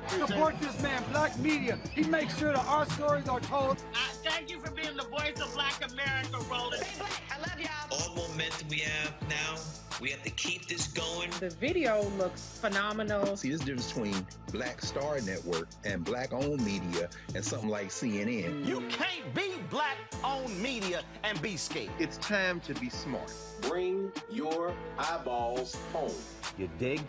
Support this man, Black media. He makes sure that our stories are told. Thank you for being the voice of Black America, Roland. Stay black. I love y'all. All momentum we have now, we have to keep this going. The video looks phenomenal. See, there's a difference between Black Star Network and Black-owned media and something like CNN. You can't be Black-owned media and be scared. It's time to be smart. Bring your eyeballs home. You dig?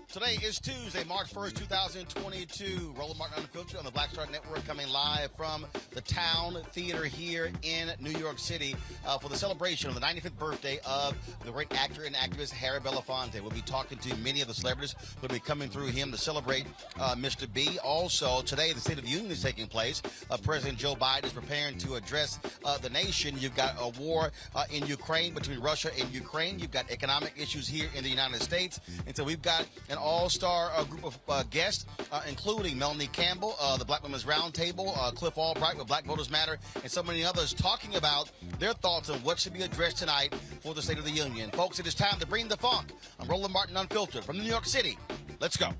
Today is Tuesday, March 1st, 2022. Roland Martin Unfiltered on the Black Star Network, coming live from the Town Theater here in New York City for the celebration of the 95th birthday of the great actor and activist Harry Belafonte. We'll be talking to many of the celebrities who will be coming through him to celebrate Mr. B. Also, today the State of the Union is taking place. President Joe Biden is preparing to address the nation. You've got a war in Ukraine between Russia and Ukraine. You've got economic issues here in the United States. And so we've got an all-star group of guests, including Melanie Campbell, the Black Women's Roundtable, Cliff Albright with Black Voters Matter, and so many others talking about their thoughts on what should be addressed tonight for the State of the Union. Folks, it is time to bring the funk. I'm Roland Martin Unfiltered from New York City. Let's go.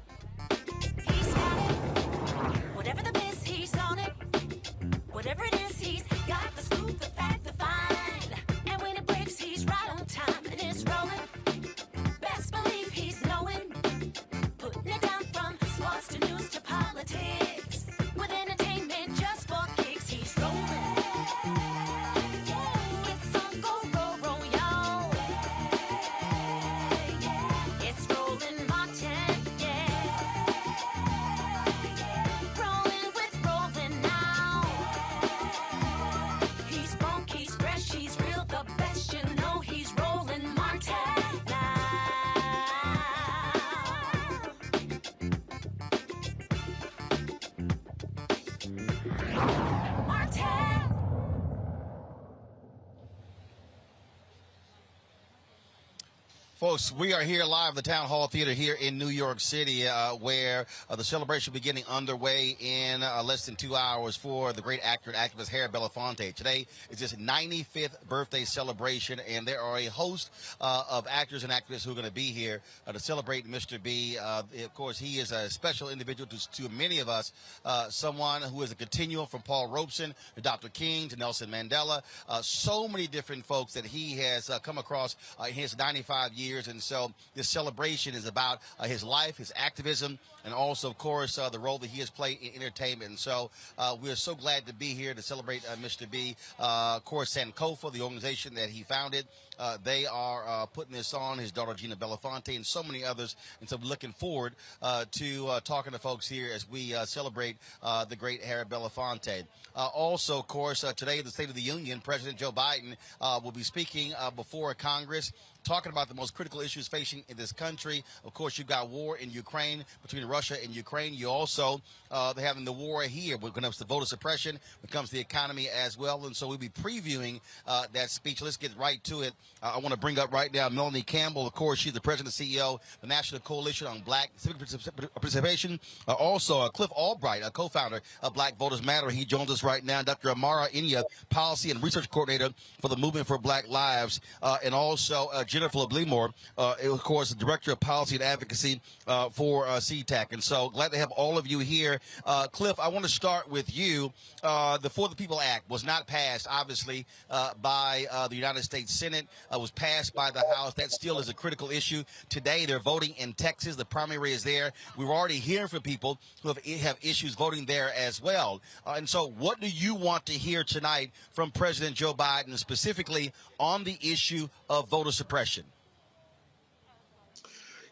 He's got it. Whatever the miss, he's on it. Whatever it is, he's got the scoop, the fact, the find. And when it breaks, he's right on time and it's rolling. Best believe he's knowing. Putting it down from sports to news to politics. With entertainment just for kicks, he's rolling. It's on go, roll, roll, y'all. It's Roland Martin, yeah. Rolling with Roland now. He's funk, he's fresh, he's real, the best, you know he's Roland Martin now. Martin. Folks, we are here live at the Town Hall Theater here in New York City, where the celebration will be getting underway in less than 2 hours for the great actor and activist Harry Belafonte. Today is his 95th birthday celebration, and there are a host of actors and activists who are going to be here to celebrate Mr. B. Of course, he is a special individual to many of us, someone who is a continuum from Paul Robeson to Dr. King to Nelson Mandela, so many different folks that he has come across in his 95 years. And so this celebration is about his life, his activism, and also, of course, the role that he has played in entertainment. And so we're so glad to be here to celebrate Mr. B. Of course, Sankofa, the organization that he founded, they are putting this on, his daughter Gina Belafonte, and so many others. And so we're looking forward to talking to folks here as we celebrate the great Harry Belafonte. Also, of course, today, the State of the Union, President Joe Biden will be speaking before Congress, talking about the most critical issues facing in this country. Of course, you've got war in Ukraine, between Russia and Ukraine. You also, they're having the war here when it comes to voter suppression, when it comes to the economy as well. And so we'll be previewing that speech. Let's get right to it. I want to bring up right now Melanie Campbell. Of course, she's the president and CEO of the National Coalition on Black Civic Participation. Also, Cliff Albright, a co-founder of Black Voters Matter. He joins us right now. Dr. Amara Inya, policy and research coordinator for the Movement for Black Lives. And also, Jennifer Blimore, of course, the Director of Policy and Advocacy for CTAC. And so glad to have all of you here. Cliff, I want to start with you. The For the People Act was not passed, obviously, by the United States Senate. Was passed by the House. That still is a critical issue. Today, they're voting in Texas. The primary is there. We're already hearing from people who have issues voting there as well. And so what do you want to hear tonight from President Joe Biden, specifically on the issue of voter suppression?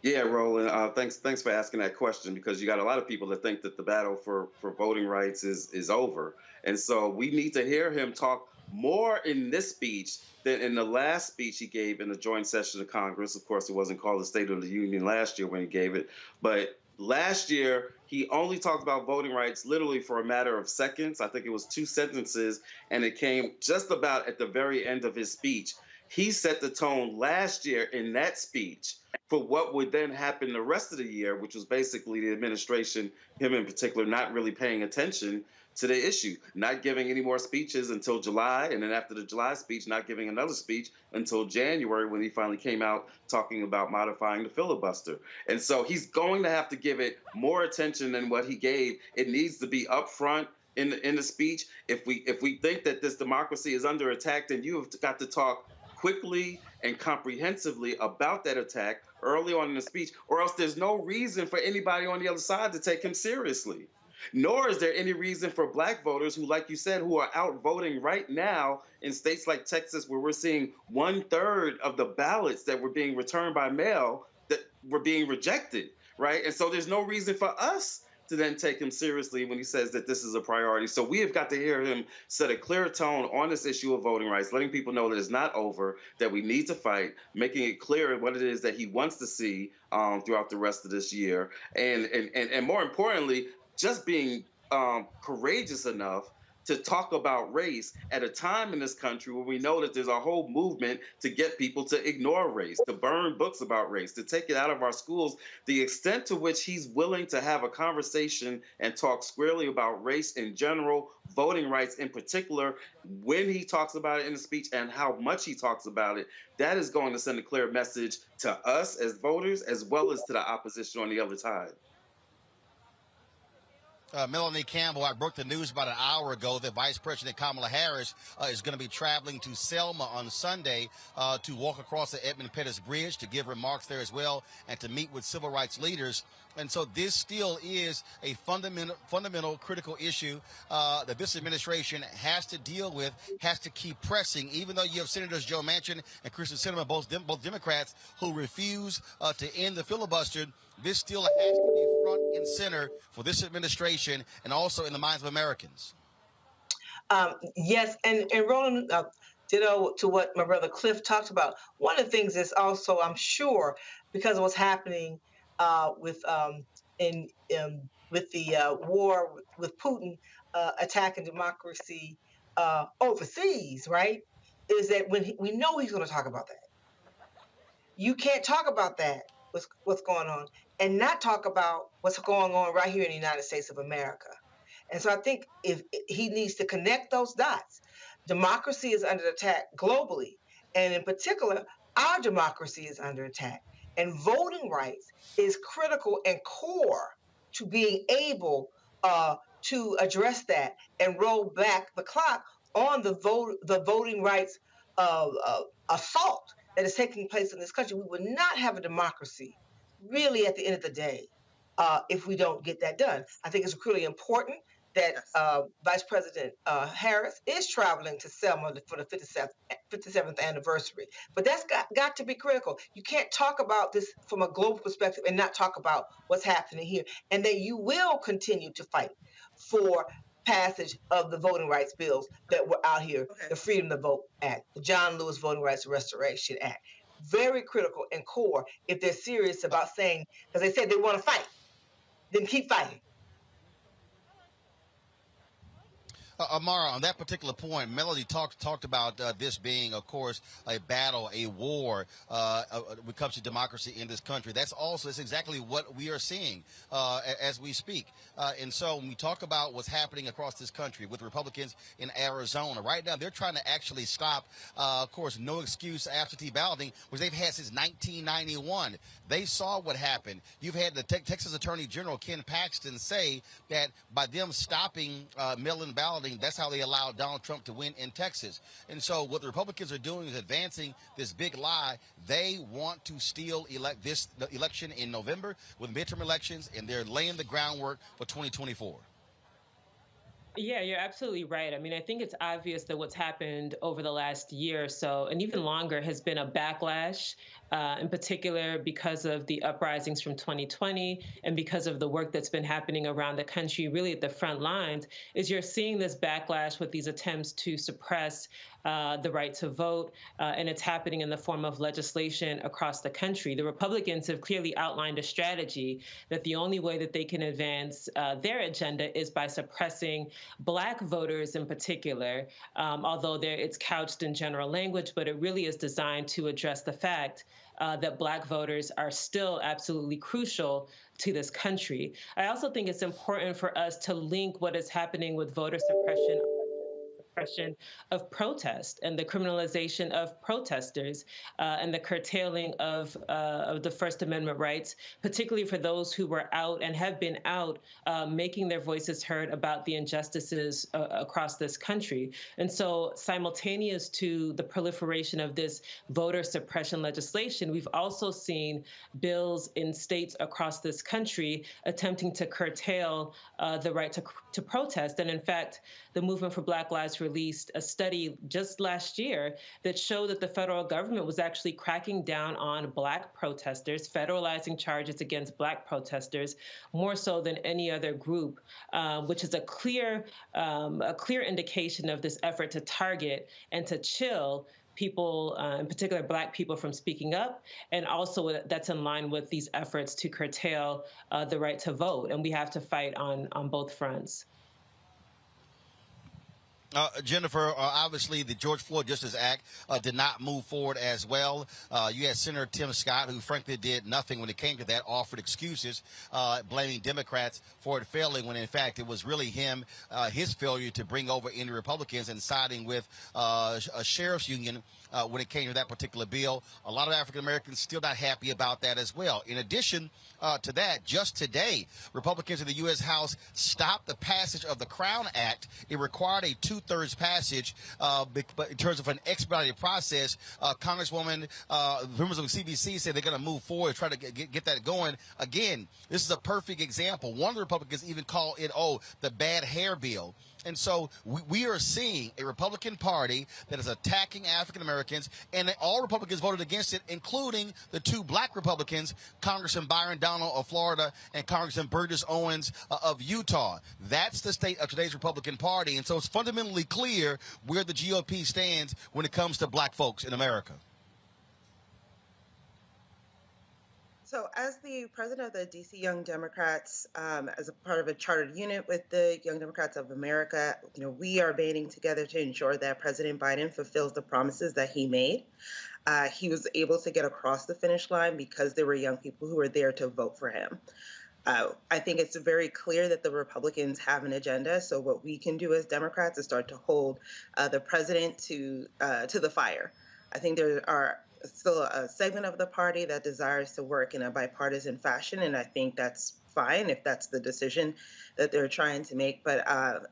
Yeah, Roland, thanks for asking that question, because you got a lot of people that think that the battle for voting rights is over. And so we need to hear him talk more in this speech than in the last speech he gave in the joint session of Congress. Of course, it wasn't called the State of the Union last year when he gave it. But last year, he only talked about voting rights literally for a matter of seconds. I think it was 2 sentences, and it came just about at the very end of his speech. He set the tone last year in that speech for what would then happen the rest of the year, which was basically the administration, him in particular, not really paying attention to the issue, not giving any more speeches until July, and then after the July speech, not giving another speech until January when he finally came out talking about modifying the filibuster. And so he's going to have to give it more attention than what he gave. It needs to be upfront in the speech. If we think that this democracy is under attack, then you have got to talk quickly and comprehensively about that attack early on in the speech, or else there's no reason for anybody on the other side to take him seriously. Nor is there any reason for black voters who, like you said, who are out voting right now in states like Texas, where we're seeing 1/3 of the ballots that were being returned by mail that were being rejected, right? And so there's no reason for us to then take him seriously when he says that this is a priority. So we have got to hear him set a clear tone on this issue of voting rights, letting people know that it's not over, that we need to fight, making it clear what it is that he wants to see throughout the rest of this year. And more importantly, just being courageous enough to talk about race at a time in this country where we know that there's a whole movement to get people to ignore race, to burn books about race, to take it out of our schools. The extent to which he's willing to have a conversation and talk squarely about race in general, voting rights in particular, when he talks about it in the speech and how much he talks about it, that is going to send a clear message to us as voters as well as to the opposition on the other side. Melanie Campbell, I broke the news about an hour ago that Vice President Kamala Harris is going to be traveling to Selma on Sunday to walk across the Edmund Pettus Bridge, to give remarks there as well, and to meet with civil rights leaders. And so this still is a fundamental critical issue that this administration has to deal with, has to keep pressing, even though you have Senators Joe Manchin and Kristen Sinema, both Democrats, who refuse to end the filibuster. This still has to be front and center for this administration and also in the minds of Americans. Yes, and Roland, ditto to what my brother Cliff talked about. One of the things is also, I'm sure, because of what's happening with the war with Putin attacking democracy overseas, right? Is that when we know he's going to talk about that. You can't talk about that, what's going on, and not talk about what's going on right here in the United States of America. And so I think if he needs to connect those dots, democracy is under attack globally, and in particular, our democracy is under attack. And voting rights is critical and core to being able to address that and roll back the clock on the voting rights assault that is taking place in this country. We would not have a democracy, really, at the end of the day, if we don't get that done. I think it's really important that Vice President Harris is traveling to Selma for the 57th anniversary. But that's got to be critical. You can't talk about this from a global perspective and not talk about what's happening here. And that you will continue to fight for passage of the voting rights bills that were out here, the Freedom to Vote Act, the John Lewis Voting Rights Restoration Act. Very critical and core if they're serious about saying, because they said they want to fight, then keep fighting. Amara, on that particular point, Melody talked about this being, of course, a battle, a war when it comes to democracy in this country. That's exactly what we are seeing as we speak. And so when we talk about what's happening across this country with Republicans in Arizona, right now they're trying to actually stop, of course, no excuse absentee balloting, which they've had since 1991. They saw what happened. You've had the Texas Attorney General Ken Paxton say that by them stopping mail-in balloting, that's how they allowed Donald Trump to win in Texas. And so what the Republicans are doing is advancing this big lie. They want to still elect the election in November with midterm elections, and they're laying the groundwork for 2024. Yeah, you're absolutely right. I mean, I think it's obvious that what's happened over the last year or so, and even longer, has been a backlash, in particular because of the uprisings from 2020 and because of the work that's been happening around the country, really at the front lines, is you're seeing this backlash with these attempts to suppress the right to vote, and it's happening in the form of legislation across the country. The Republicans have clearly outlined a strategy that the only way that they can advance their agenda is by suppressing Black voters in particular, although it's couched in general language, but it really is designed to address the fact that Black voters are still absolutely crucial to this country. I also think it's important for us to link what is happening with voter suppression of protest and the criminalization of protesters and the curtailing of the First Amendment rights, particularly for those who were out and have been out making their voices heard about the injustices across this country. And so simultaneous to the proliferation of this voter suppression legislation, we've also seen bills in states across this country attempting to curtail the right to protest. And in fact, the Movement for Black Lives released a study just last year that showed that the federal government was actually cracking down on Black protesters, federalizing charges against Black protesters more so than any other group, which is a clear indication of this effort to target and to chill people, in particular Black people, from speaking up, and also that's in line with these efforts to curtail the right to vote. And we have to fight on both fronts. Jennifer, obviously the George Floyd Justice Act did not move forward as well. You had Senator Tim Scott, who frankly did nothing when it came to that, offered excuses, blaming Democrats for it failing, when in fact it was really his failure to bring over any Republicans and siding with a sheriff's union when it came to that particular bill. A lot of African Americans still not happy about that as well. In addition to that, just today, Republicans in the U.S. House stopped the passage of the Crown Act. It required a 2/3 passage, but in terms of an expedited process, Congresswoman, members of the CBC said they're going to move forward, try to get that going. Again, this is a perfect example. One of the Republicans even called it, the bad hair bill. And so we are seeing a Republican Party that is attacking African Americans, and all Republicans voted against it, including the 2 Black Republicans, Congressman Byron Donald of Florida and Congressman Burgess Owens of Utah. That's the state of today's Republican Party. And so it's fundamentally clear where the GOP stands when it comes to Black folks in America. So as the president of the DC Young Democrats, as a part of a chartered unit with the Young Democrats of America, we are banding together to ensure that President Biden fulfills the promises that he made. He was able to get across the finish line because there were young people who were there to vote for him. I think it's very clear that the Republicans have an agenda. So what we can do as Democrats is start to hold the president to the fire. I think there are still a segment of the party that desires to work in a bipartisan fashion, and I think that's fine if that's the decision that they're trying to make. But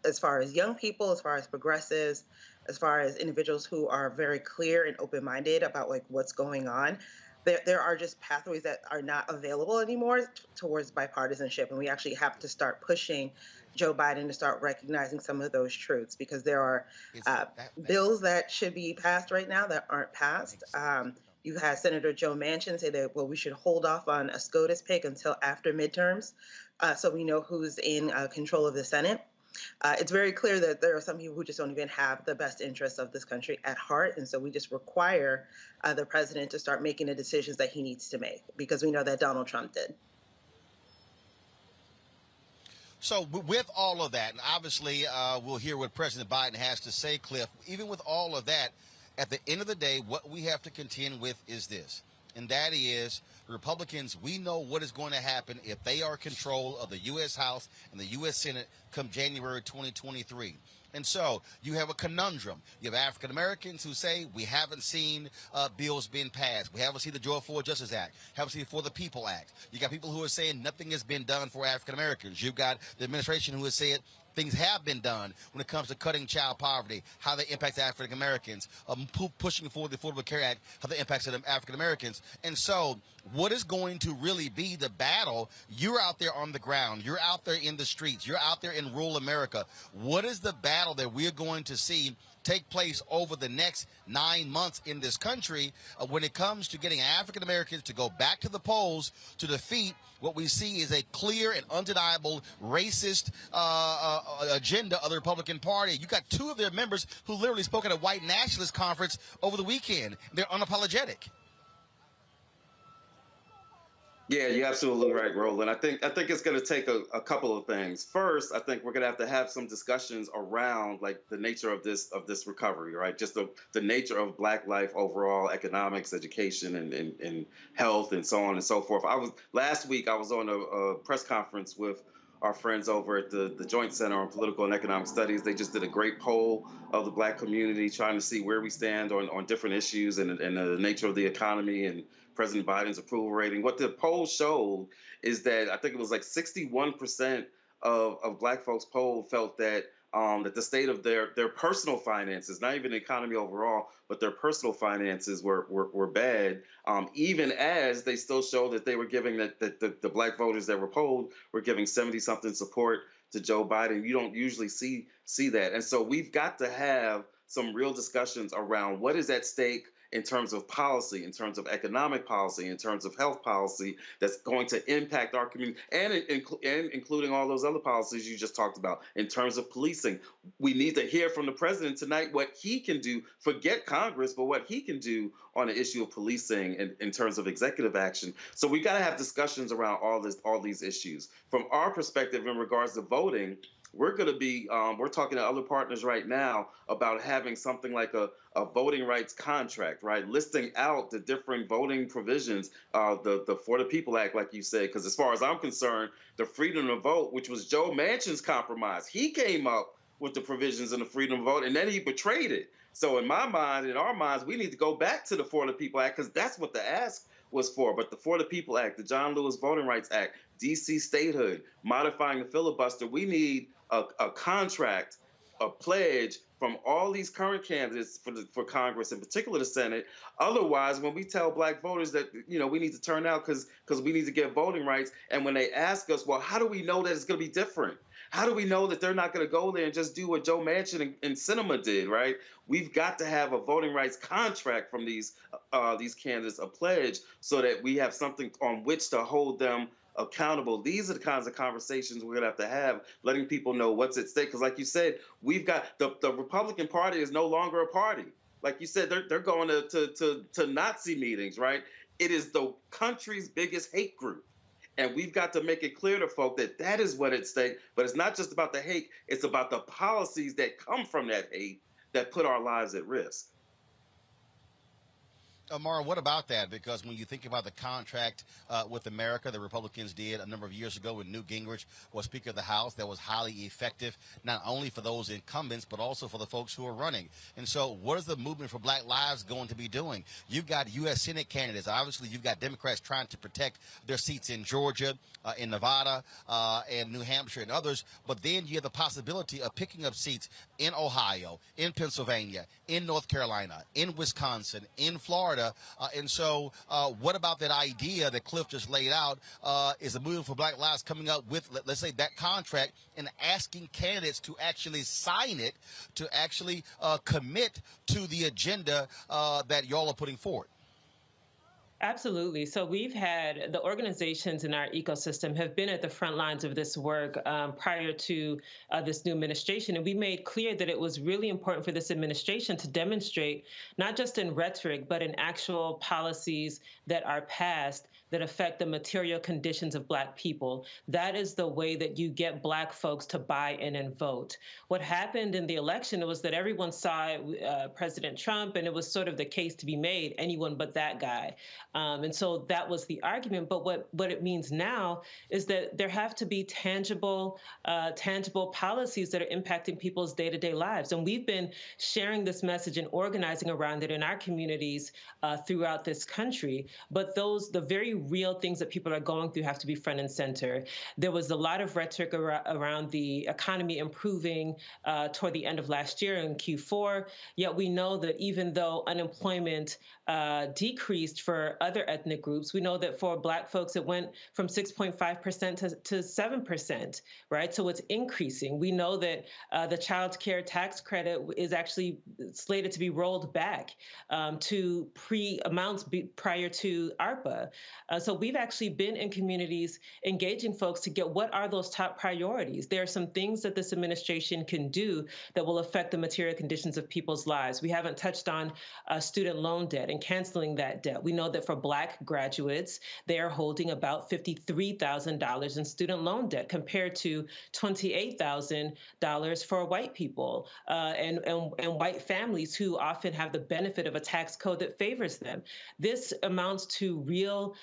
as far as young people, as far as progressives, as far as individuals who are very clear and open-minded about what's going on, there are just pathways that are not available anymore towards bipartisanship, and we actually have to start pushing Joe Biden to start recognizing some of those truths, because there are bills that should be passed right now that aren't passed. You had Senator Joe Manchin say that, we should hold off on a SCOTUS pick until after midterms so we know who's in control of the Senate. It's very clear that there are some people who just don't even have the best interests of this country at heart. And so we just require the president to start making the decisions that he needs to make, because we know that Donald Trump did. So with all of that, and obviously we'll hear what President Biden has to say, Cliff, even with all of that, at the end of the day, what we have to contend with is this, and that is Republicans, we know what is going to happen if they are in control of the U.S. House and the U.S. Senate come January 2023. And so you have a conundrum. You have African Americans who say we haven't seen bills being passed. We haven't seen the George Floyd Justice Act. Haven't seen the For the People Act. You got people who are saying nothing has been done for African Americans. You've got the administration who has said things have been done when it comes to cutting child poverty, how they impact African Americans, pushing forward the Affordable Care Act, how they impact African Americans. And so what is going to really be the battle? You're out there on the ground. You're out there in the streets. You're out there in rural America. What is the battle that we're going to see take place over the next 9 months in this country when it comes to getting African Americans to go back to the polls to defeat what we see is a clear and undeniable racist agenda of the Republican Party? You got 2 of their members who literally spoke at a white nationalist conference over the weekend. They're unapologetic. Yeah, you're absolutely right, Roland. I think it's going to take a couple of things. First, I think we're going to have some discussions around like the nature of this recovery, right? Just the nature of Black life overall, economics, education, and health, and so on and so forth. I was last week. I was on a press conference with our friends over at the Joint Center on Political and Economic Studies. They just did a great poll of the Black community, trying to see where we stand on different issues and the nature of the economy and President Biden's approval rating. What the poll showed is that I think it was like 61% of Black folks polled felt that that the state of their personal finances, not even the economy overall, but their personal finances were bad. Even as they still show that they were giving that the Black voters that were polled were giving 70-something support to Joe Biden. You don't usually see that, and so we've got to have some real discussions around what is at stake in terms of policy, in terms of economic policy, in terms of health policy that's going to impact our community, and including all those other policies you just talked about. In terms of policing, we need to hear from the president tonight what he can do, forget Congress, but what he can do on the issue of policing in terms of executive action. So we got to have discussions around all these issues. From our perspective in regards to voting, we're going to be, we're talking to other partners right now about having something like a voting rights contract, right? Listing out the different voting provisions, the For the People Act, like you said, because as far as I'm concerned, the freedom to vote, which was Joe Manchin's compromise, he came up with the provisions in the freedom to vote, and then he betrayed it. So in my mind, in our minds, we need to go back to the For the People Act, because that's what the ask was for. But the For the People Act, the John Lewis Voting Rights Act, D.C. statehood, modifying the filibuster, we need a contract, a pledge from all these current candidates for Congress, in particular the Senate. Otherwise, when we tell Black voters that we need to turn out because we need to get voting rights, and when they ask us, well, how do we know that it's going to be different? How do we know that they're not going to go there and just do what Joe Manchin and Sinema did, right? We've got to have a voting rights contract from these candidates, a pledge, so that we have something on which to hold them accountable. These are the kinds of conversations we're going to have, letting people know what's at stake. Because like you said, we've got the Republican Party is no longer a party. Like you said, they're going to Nazi meetings, right? It is the country's biggest hate group. And we've got to make it clear to folk that that is what at stake. But it's not just about the hate. It's about the policies that come from that hate that put our lives at risk. Amar, what about that? Because when you think about the contract with America, the Republicans did a number of years ago when Newt Gingrich was Speaker of the House, that was highly effective, not only for those incumbents, but also for the folks who are running. And so what is the movement for Black Lives going to be doing? You've got U.S. Senate candidates. Obviously, you've got Democrats trying to protect their seats in Georgia, in Nevada, and New Hampshire and others. But then you have the possibility of picking up seats in Ohio, in Pennsylvania, in North Carolina, in Wisconsin, in Florida. And so what about that idea that Cliff just laid out? Is the movement for Black Lives coming up with, let's say, that contract and asking candidates to actually sign it, to actually commit to the agenda that y'all are putting forward? Absolutely. So we've had the organizations in our ecosystem have been at the front lines of this work prior to this new administration. And we made clear that it was really important for this administration to demonstrate, not just in rhetoric, but in actual policies that are passed that affect the material conditions of Black people. That is the way that you get Black folks to buy in and vote. What happened in the election was that everyone saw President Trump, and it was sort of the case to be made, anyone but that guy. And so that was the argument. But what it means now is that there have to be tangible policies that are impacting people's day-to-day lives. And we've been sharing this message and organizing around it in our communities throughout this country. But the very real things that people are going through have to be front and center. There was a lot of rhetoric around the economy improving toward the end of last year in Q4. Yet we know that even though unemployment decreased for other ethnic groups, we know that for Black folks, it went from 6.5% to 7%, right? So it's increasing. We know that the child care tax credit is actually slated to be rolled back to amounts prior to ARPA. So we've actually been in communities engaging folks to get what are those top priorities. There are some things that this administration can do that will affect the material conditions of people's lives. We haven't touched on student loan debt and canceling that debt. We know that for for Black graduates, they are holding about $53,000 in student loan debt compared to $28,000 for white people and white families who often have the benefit of a tax code that favors them. This amounts to real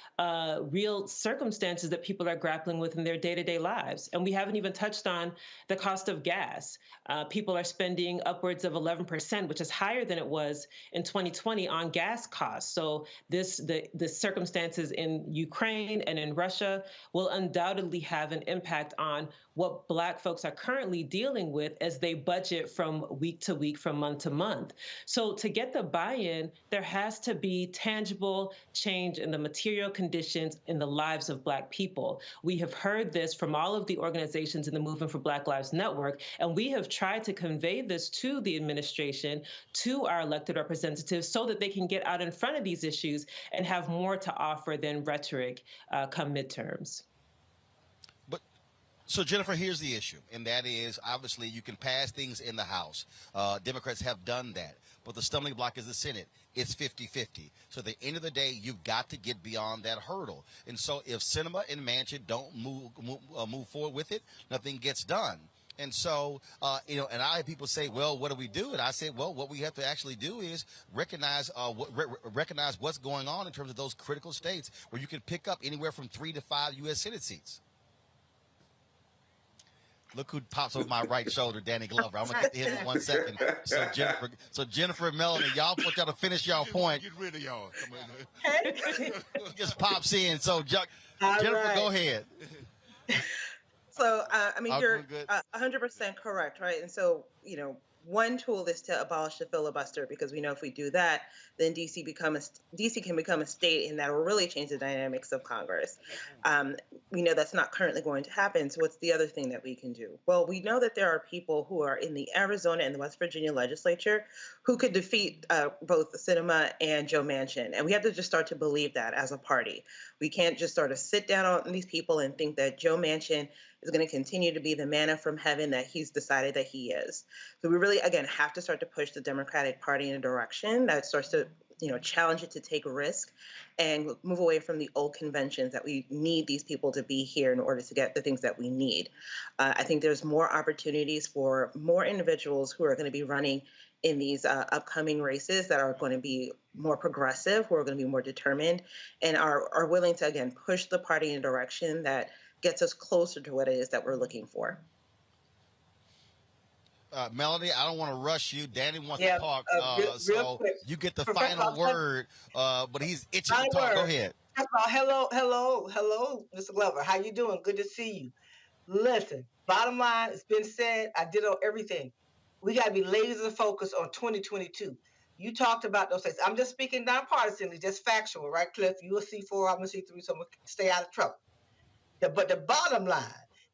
circumstances that people are grappling with in their day-to-day lives. And we haven't even touched on the cost of gas. People are spending upwards of 11%, which is higher than it was in 2020 on gas costs. So the circumstances in Ukraine and in Russia will undoubtedly have an impact on what Black folks are currently dealing with as they budget from week to week, from month to month. So to get the buy-in, there has to be tangible change in the material conditions in the lives of Black people. We have heard this from all of the organizations in the Movement for Black Lives Network, and we have tried to convey this to the administration, to our elected representatives, so that they can get out in front of these issues and have more to offer than rhetoric come midterms. So, Jennifer, here's the issue, and that is, obviously, you can pass things in the House. Democrats have done that, but the stumbling block is the Senate. It's 50-50. So at the end of the day, you've got to get beyond that hurdle. And so if Sinema and Manchin don't move forward with it, nothing gets done. And so, and I have people say, well, what do we do? And I say, well, what we have to actually do is recognize what's going on in terms of those critical states where you can pick up anywhere from 3 to 5 U.S. Senate seats. Look who pops over my right shoulder, Danny Glover. I'm gonna get to him in 1 second. So Jennifer and Melanie, y'all want y'all to finish y'all point. Get rid of y'all. He just pops in. So Jennifer, go ahead. So you're 100% correct, right? And so one tool is to abolish the filibuster, because we know if we do that, then DC can become a state, and that will really change the dynamics of Congress. We know that's not currently going to happen. So what's the other thing that we can do? Well, we know that there are people who are in the Arizona and the West Virginia legislature who could defeat both Sinema and Joe Manchin. And we have to just start to believe that as a party. We can't just sort of sit down on these people and think that Joe Manchin is going to continue to be the manna from heaven that he's decided that he is. So we really, again, have to start to push the Democratic Party in a direction that starts to, challenge it to take risk and move away from the old conventions that we need these people to be here in order to get the things that we need. I think there's more opportunities for more individuals who are going to be running in these upcoming races that are going to be more progressive, who are going to be more determined, and are willing to, again, push the party in a direction that gets us closer to what it is that we're looking for. Melanie, I don't want to rush you. Danny wants to talk, real quick. You get the final word, but he's itching to talk. Go ahead. Hello, Mr. Glover. How you doing? Good to see you. Listen, bottom line, it's been said. I did everything. We got to be laser focused on 2022. You talked about those things. I'm just speaking nonpartisanly, just factual, right, Cliff? You a C4, I'm a C3, so I'm going to stay out of trouble. But the bottom line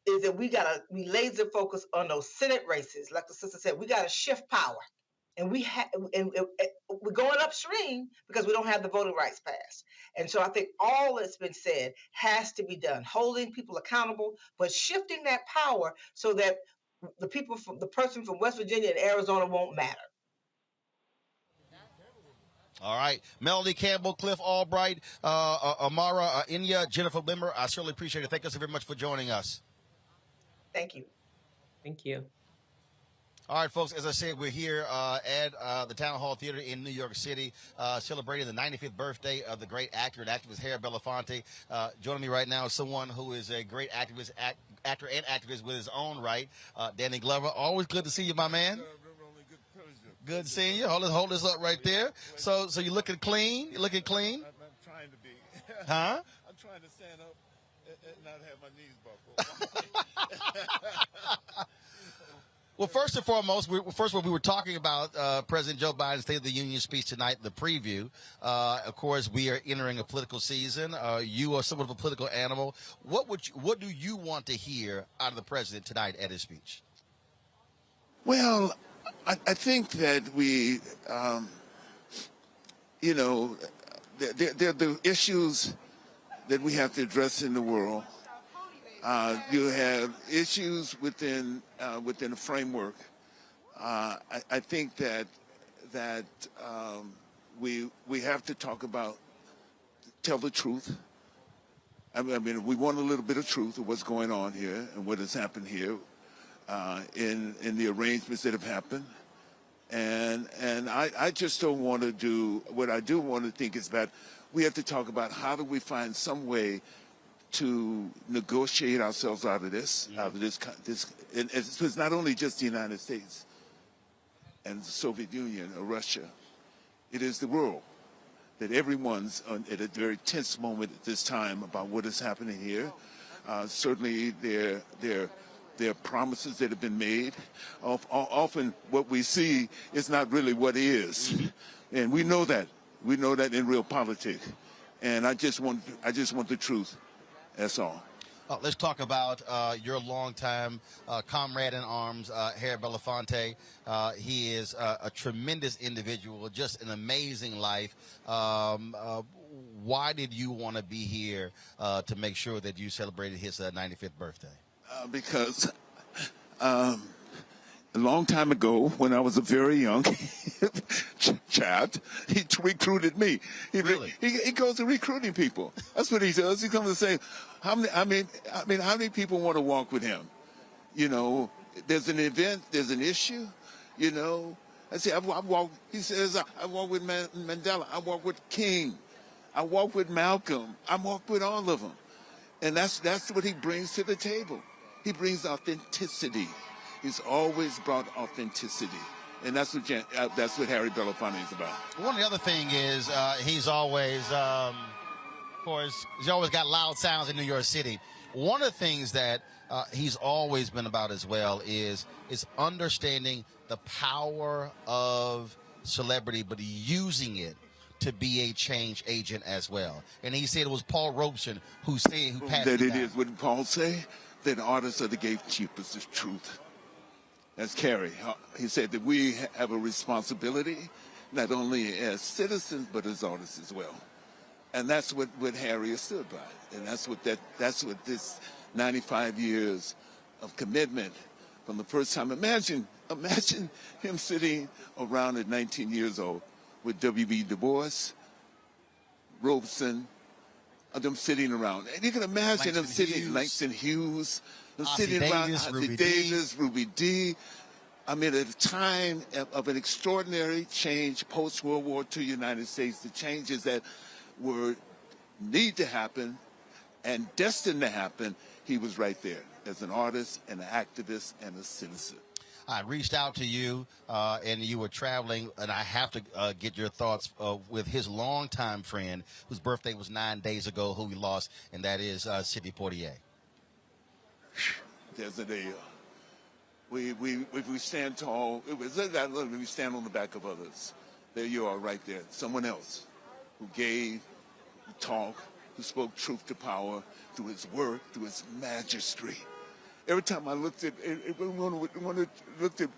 is that we got to be laser focused on those Senate races. Like the sister said, we got to shift power. And we're going upstream because we don't have the voting rights passed. And so I think all that's been said has to be done, holding people accountable, but shifting that power so that the person from West Virginia and Arizona won't matter. All right. Melody Campbell, Cliff Albright, Amara, Inya, Jennifer Limmer, I certainly appreciate it. Thank you so very much for joining us. Thank you. Thank you. All right, folks, as I said, we're here at the Town Hall Theater in New York City, celebrating the 95th birthday of the great actor and activist Harry Belafonte. Joining me right now is someone who is a great activist, actor and activist with his own right, Danny Glover. Always good to see you, my man. Good seeing you. Hold this up right there. So you're looking clean? You're looking clean? I'm trying to be. Huh? I'm trying to stand up and not have my knees buckled. Well, first and foremost, we were talking about President Joe Biden's State of the Union speech tonight, the preview. Of course, we are entering a political season. You are somewhat of a political animal. What do you want to hear out of the president tonight at his speech? Well, I think that we, there are the issues that we have to address in the world. You have issues within a framework. I think that we have to talk about tell the truth. I mean, we want a little bit of truth of what's going on here and what has happened here in the arrangements that have happened. And I just don't want to do, what I do want to think is that we have to talk about how do we find some way to negotiate ourselves out of this, and it's not only just the United States and the Soviet Union or Russia, it is the world, that everyone's at a very tense moment at this time about what is happening here. Certainly there are promises that have been made. Often what we see is not really what is. And we know that. We know that in real politics. And I just want the truth. That's all. Let's talk about your longtime comrade in arms, Harry Belafonte. He is a tremendous individual, just an amazing life. Why did you want to be here to make sure that you celebrated his 95th birthday? Because a long time ago, when I was a very young child, he recruited me. He goes to recruiting people. That's what he does. He comes to say, how many people want to walk with him? You know, there's an event, there's an issue. You know, I say, he says, I walk with Mandela. I walk with King. I walk with Malcolm. I walk with all of them. And that's what he brings to the table. He brings authenticity. He's always brought authenticity. And that's what Harry Belafonte is about. One of the other thing is he's always, of course, he's always got loud sounds in New York City. One of the things that he's always been about as well is understanding the power of celebrity, but using it to be a change agent as well. And he said it was Paul Robeson who passed that it down. is. What did Paul say? That artists are the gatekeepers of truth. That's Carrie. He said that we have a responsibility, not only as citizens, but as artists as well. And that's what Harry has stood by. And that's what this 95 years of commitment from the first time. Imagine him sitting around at 19 years old with W.B. Du Bois, Robeson, them sitting around. And you can imagine them sitting, Langston Hughes, them sitting around, Ossie Davis, Ruby Dee. I mean, at a time of an extraordinary change post-World War II United States, the changes that need to happen and destined to happen, he was right there as an artist, an activist, and a citizen. I reached out to you, and you were traveling, and I have to get your thoughts with his longtime friend, whose birthday was 9 days ago, who we lost, and that is Sidney Poitier. There's a day. We stand tall. We stand on the back of others. There you are, right there. Someone else who gave, who talked, who spoke truth to power through his work, through his majesty. Every time I looked at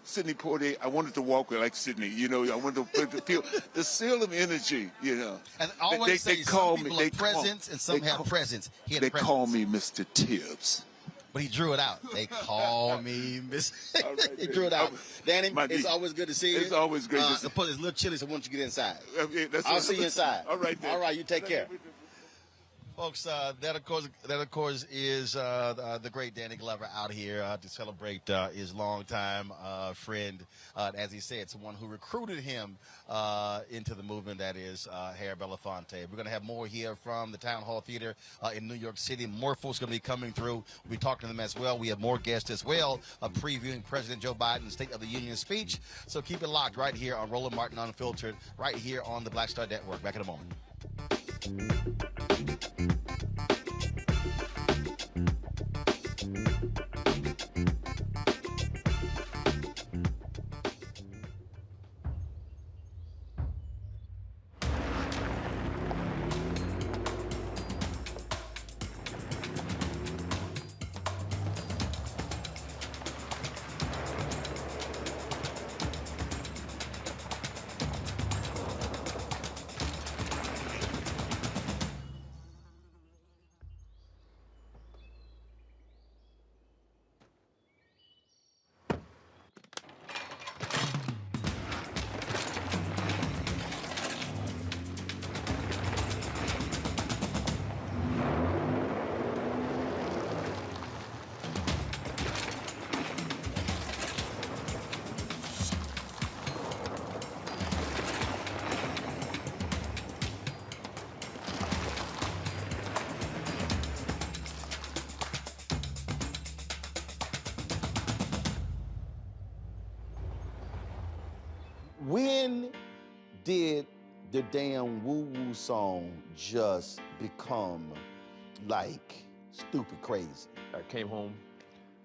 Sidney Poitier, I wanted to walk like Sidney. You know, I wanted to feel the seal of energy. You know, and always they call me. They presence and some have presence. They call me Mr. Tibbs. But he drew it out. They call me Mr. He drew it out. Danny, it's always good to see you. It's always great to see you. It's a little chilly, so why don't you get inside? Okay, I'll see you inside. All right, then. All right, you take care. Folks, that of course is the great Danny Glover out here to celebrate his longtime friend, as he said, someone who recruited him into the movement. That is Harry Belafonte. We're going to have more here from the Town Hall Theater in New York City. More folks going to be coming through. We'll be talking to them as well. We have more guests as well, previewing President Joe Biden's State of the Union speech. So keep it locked right here on Roland Martin Unfiltered, right here on the Black Star Network. Back in a moment. When did the damn woo-woo song just become like stupid crazy? I came home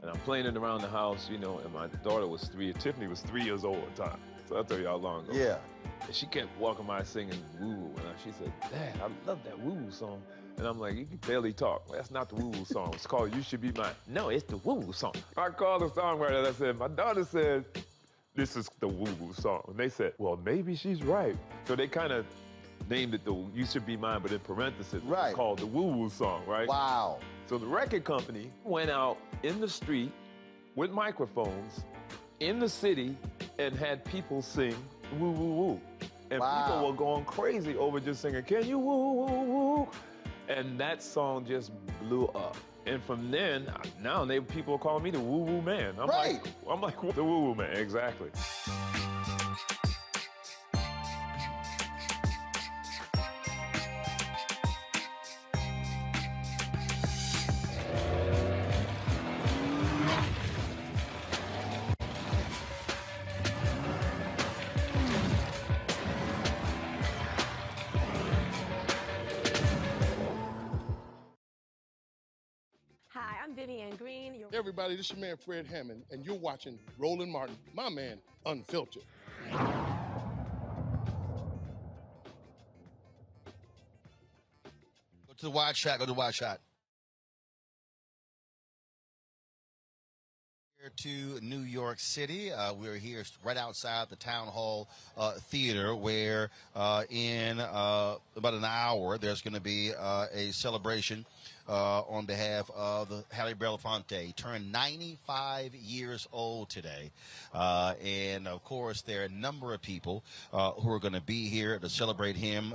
and I'm playing it around the house, you know, and my daughter was 3, Tiffany was 3 years old at the time. So I'll tell you how long ago. Yeah. And she kept walking by singing woo-woo, and she said, Dad, I love that woo-woo song. And I'm like, you can barely talk. That's not the woo-woo song. It's called You Should Be Mine. No, it's the woo-woo song. I called the songwriter and I said, my daughter said, this is the woo-woo song. And they said, well, maybe she's right. So they kind of named it the You Should Be Mine, but in parentheses, right, it's called the woo-woo song, right? Wow. So the record company went out in the street with microphones in the city and had people sing woo-woo-woo. And people were going crazy over just singing, can you woo-woo-woo? And that song just blew up. And from then, now people call me the woo-woo man. I'm like the woo-woo man, exactly. Hi, I'm Vivian Green. Hey everybody, this is your man Fred Hammond, and you're watching Roland Martin, my man, Unfiltered. Go to the wide shot, go to the wide shot. Here to New York City. We're here right outside the Town Hall Theater where in about an hour there's going to be a celebration on behalf of the Harry Belafonte. He turned 95 years old today. And, of course, there are a number of people who are going to be here to celebrate him.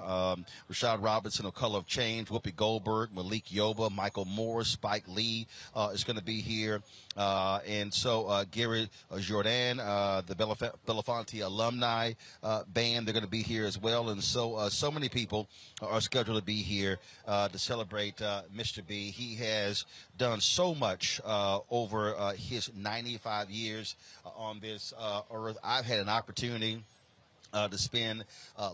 Rashad Robinson of Color of Change, Whoopi Goldberg, Malik Yoba, Michael Moore, Spike Lee is going to be here. And so Gary Jordan, the Belafonte alumni band, they're going to be here as well. And so so many people are scheduled to be here to celebrate Mr. B. He has done so much over his 95 years on this earth. I've had an opportunity to spend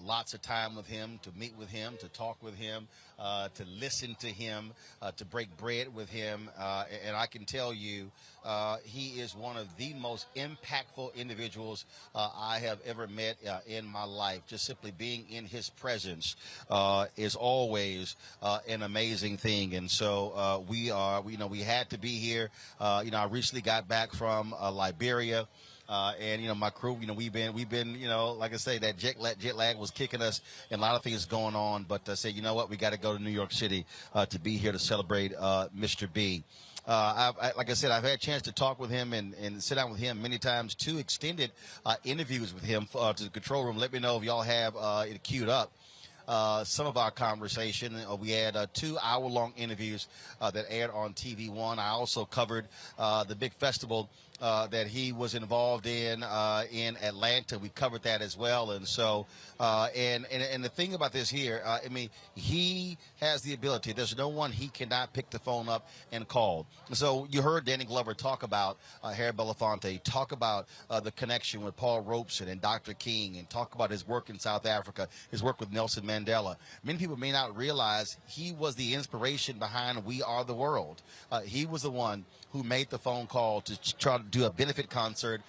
lots of time with him, to meet with him, to talk with him, to listen to him, to break bread with him. And I can tell you, he is one of the most impactful individuals I have ever met in my life. Just simply being in his presence is always an amazing thing. And so we had to be here. I recently got back from Liberia. And my crew, we've been, like I say, that jet lag was kicking us, and a lot of things going on. But I said, you know what, we got to go to New York City to be here to celebrate Mr. B. Like I said, I've had a chance to talk with him and sit down with him many times. 2 extended interviews with him to the control room. Let me know if y'all have it queued up. Some of our conversation. We had 2 hour-long interviews that aired on TV1. I also covered the big festival that he was involved in Atlanta. We covered that as well. And so, and the thing about this here, he has the ability. There's no one he cannot pick the phone up and call. So you heard Danny Glover talk about Harry Belafonte, talk about the connection with Paul Robeson and Dr. King, and talk about his work in South Africa, his work with Nelson Mandela. Many people may not realize he was the inspiration behind We Are the World. He was the one who made the phone call to try to do a benefit concert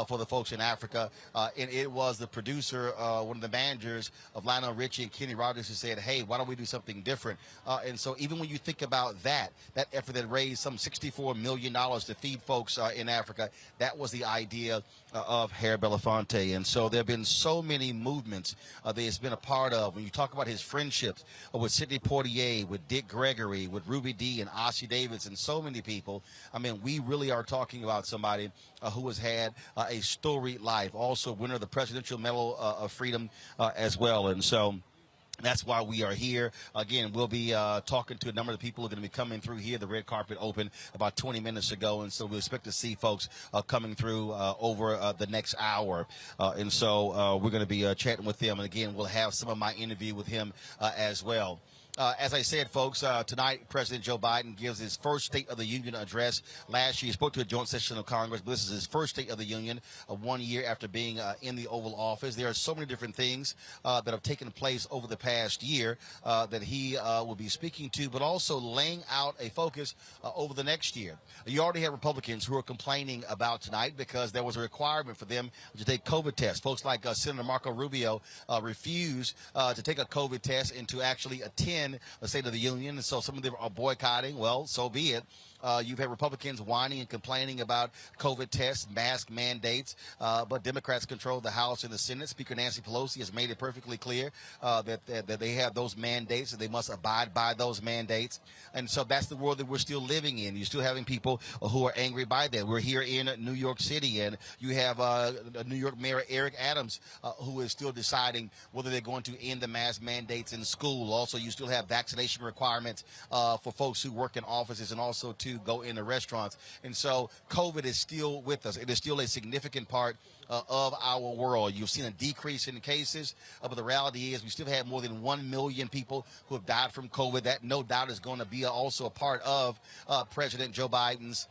for the folks in Africa. And it was the producer, one of the managers of Lionel Richie and Kenny Rogers, who said, hey, why don't we do something different? And so even when you think about that effort that raised some $64 million to feed folks in Africa, that was the idea of Harry Belafonte. And so there have been so many movements that he's been a part of. When you talk about his friendships with Sidney Poitier, with Dick Gregory, with Ruby Dee and Ossie Davis, and so many people, we really are talking about somebody who has had a storied life, also winner of the Presidential Medal of Freedom as well. And so that's why we are here. Again, we'll be talking to a number of people who are going to be coming through here. The red carpet opened about 20 minutes ago, and so we expect to see folks coming through over the next hour. And so we're going to be chatting with them. And again, we'll have some of my interview with him as well. As I said, folks, tonight President Joe Biden gives his first State of the Union address. Last year he spoke to a joint session of Congress, but this is his first State of the Union 1 year after being in the Oval Office. There are so many different things that have taken place over the past year that he will be speaking to, but also laying out a focus over the next year. You already have Republicans who are complaining about tonight because there was a requirement for them to take COVID tests. Folks like Senator Marco Rubio refused to take a COVID test and to actually attend the State of the Union, and so some of them are boycotting. Well, so be it. You've had Republicans whining and complaining about COVID tests, mask mandates, but Democrats control the House and the Senate. Speaker Nancy Pelosi has made it perfectly clear that they have those mandates and they must abide by those mandates. And so that's the world that we're still living in. You're still having people who are angry by that. We're here in New York City, and you have New York Mayor Eric Adams who is still deciding whether they're going to end the mask mandates in school. Also, you still have vaccination requirements for folks who work in offices and also to go into restaurants. And so COVID is still with us. It is still a significant part of our world. You've seen a decrease in cases, but the reality is we still have more than 1 million people who have died from COVID. That no doubt is going to be also a part of President Joe Biden's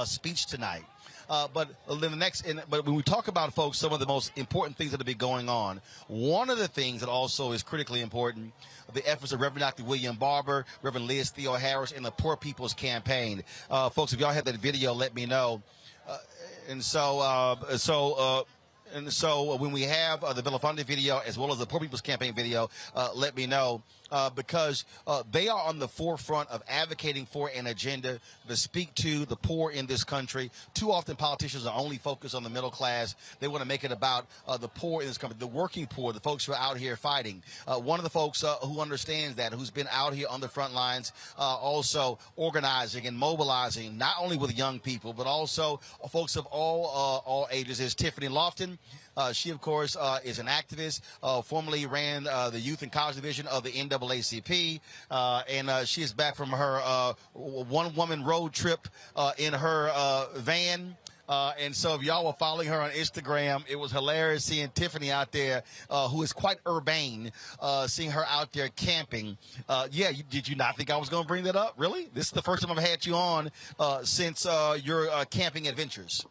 speech tonight. But when we talk about, folks, some of the most important things that have been going on, one of the things that also is critically important, the efforts of Reverend Dr. William Barber, Reverend Liz Theo Harris, and the Poor People's Campaign. Folks, if y'all have that video, let me know. And so when we have the Belafonte video as well as the Poor People's Campaign video, let me know. Because they are on the forefront of advocating for an agenda to speak to the poor in this country. Too often politicians are only focused on the middle class. They want to make it about the poor in this country, the working poor, the folks who are out here fighting. One of the folks who understands that, who's been out here on the front lines, also organizing and mobilizing, not only with young people, but also folks of all ages, is Tiffany Lofton. She, of course, is an activist, formerly ran the Youth and College Division of the NAACP, and she is back from her one-woman road trip in her van. And so if y'all were following her on Instagram, it was hilarious seeing Tiffany out there, who is quite urbane, seeing her out there camping. Did you not think I was going to bring that up? Really? This is the first time I've had you on since your camping adventures.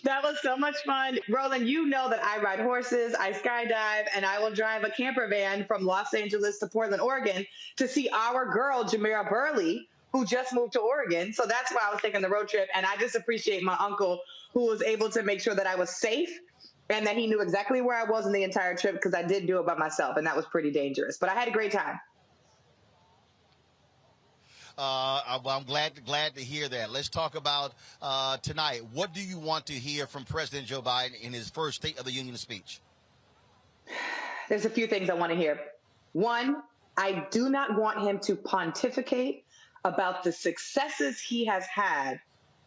That was so much fun. Roland, you know that I ride horses, I skydive, and I will drive a camper van from Los Angeles to Portland, Oregon to see our girl, Jamira Burley, who just moved to Oregon. So that's why I was taking the road trip. And I just appreciate my uncle who was able to make sure that I was safe and that he knew exactly where I was in the entire trip, because I did do it by myself, and that was pretty dangerous. But I had a great time. I'm glad to hear that. Let's talk about tonight. What do you want to hear from President Joe Biden in his first State of the Union speech? There's a few things I want to hear. One, I do not want him to pontificate about the successes he has had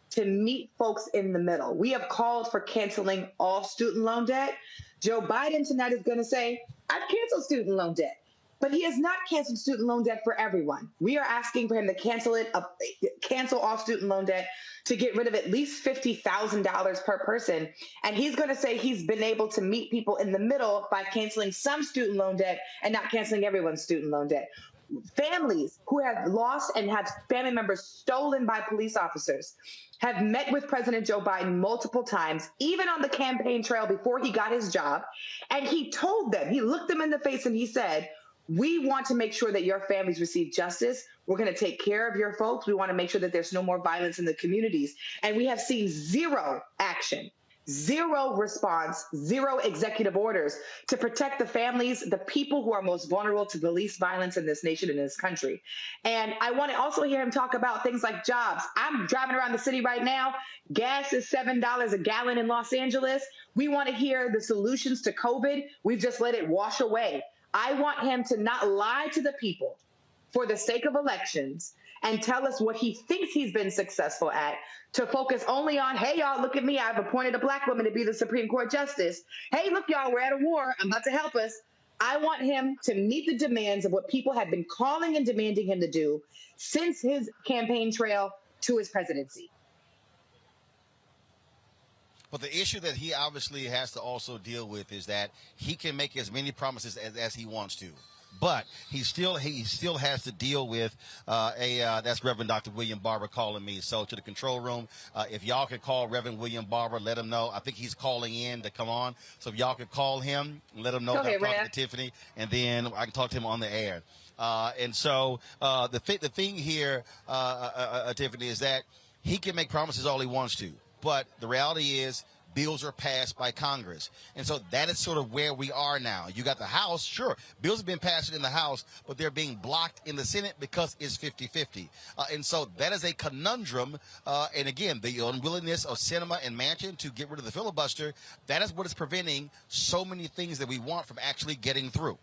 to meet folks in the middle. We have called for canceling all student loan debt. Joe Biden tonight is going to say, I've canceled student loan debt. But he has not canceled student loan debt for everyone. We are asking for him to cancel all student loan debt to get rid of at least $50,000 per person. And he's going to say he's been able to meet people in the middle by canceling some student loan debt and not canceling everyone's student loan debt. Families who have lost and have family members stolen by police officers have met with President Joe Biden multiple times, even on the campaign trail before he got his job. And he told them, he looked them in the face and he said, we want to make sure that your families receive justice. We're going to take care of your folks. We want to make sure that there's no more violence in the communities. And we have seen zero action, zero response, zero executive orders to protect the families, the people who are most vulnerable to the least violence in this nation and in this country. And I want to also hear him talk about things like jobs. I'm driving around the city right now. Gas is $7 a gallon in Los Angeles. We want to hear the solutions to COVID. We've just let it wash away. I want him to not lie to the people for the sake of elections and tell us what he thinks he's been successful at, to focus only on, hey, y'all, look at me. I've appointed a black woman to be the Supreme Court justice. Hey, look, y'all, we're at a war. I'm about to help us. I want him to meet the demands of what people have been calling and demanding him to do since his campaign trail to his presidency. But the issue that he obviously has to also deal with is that he can make as many promises as he wants to. But he still has to deal with that's Reverend Dr. William Barber calling me. So to the control room, if y'all could call Reverend William Barber, let him know. I think he's calling in to come on. So if y'all could call him and let him know that I'm talking to Tiffany, and then I can talk to him on the air. And so the thing here, Tiffany, is that he can make promises all he wants to, but the reality is bills are passed by Congress. And so that is sort of where we are now. You got the House, sure, bills have been passed in the House, but they're being blocked in the Senate because it's 50-50. And so that is a conundrum. And again, the unwillingness of Sinema and Manchin to get rid of the filibuster, that is what is preventing so many things that we want from actually getting through.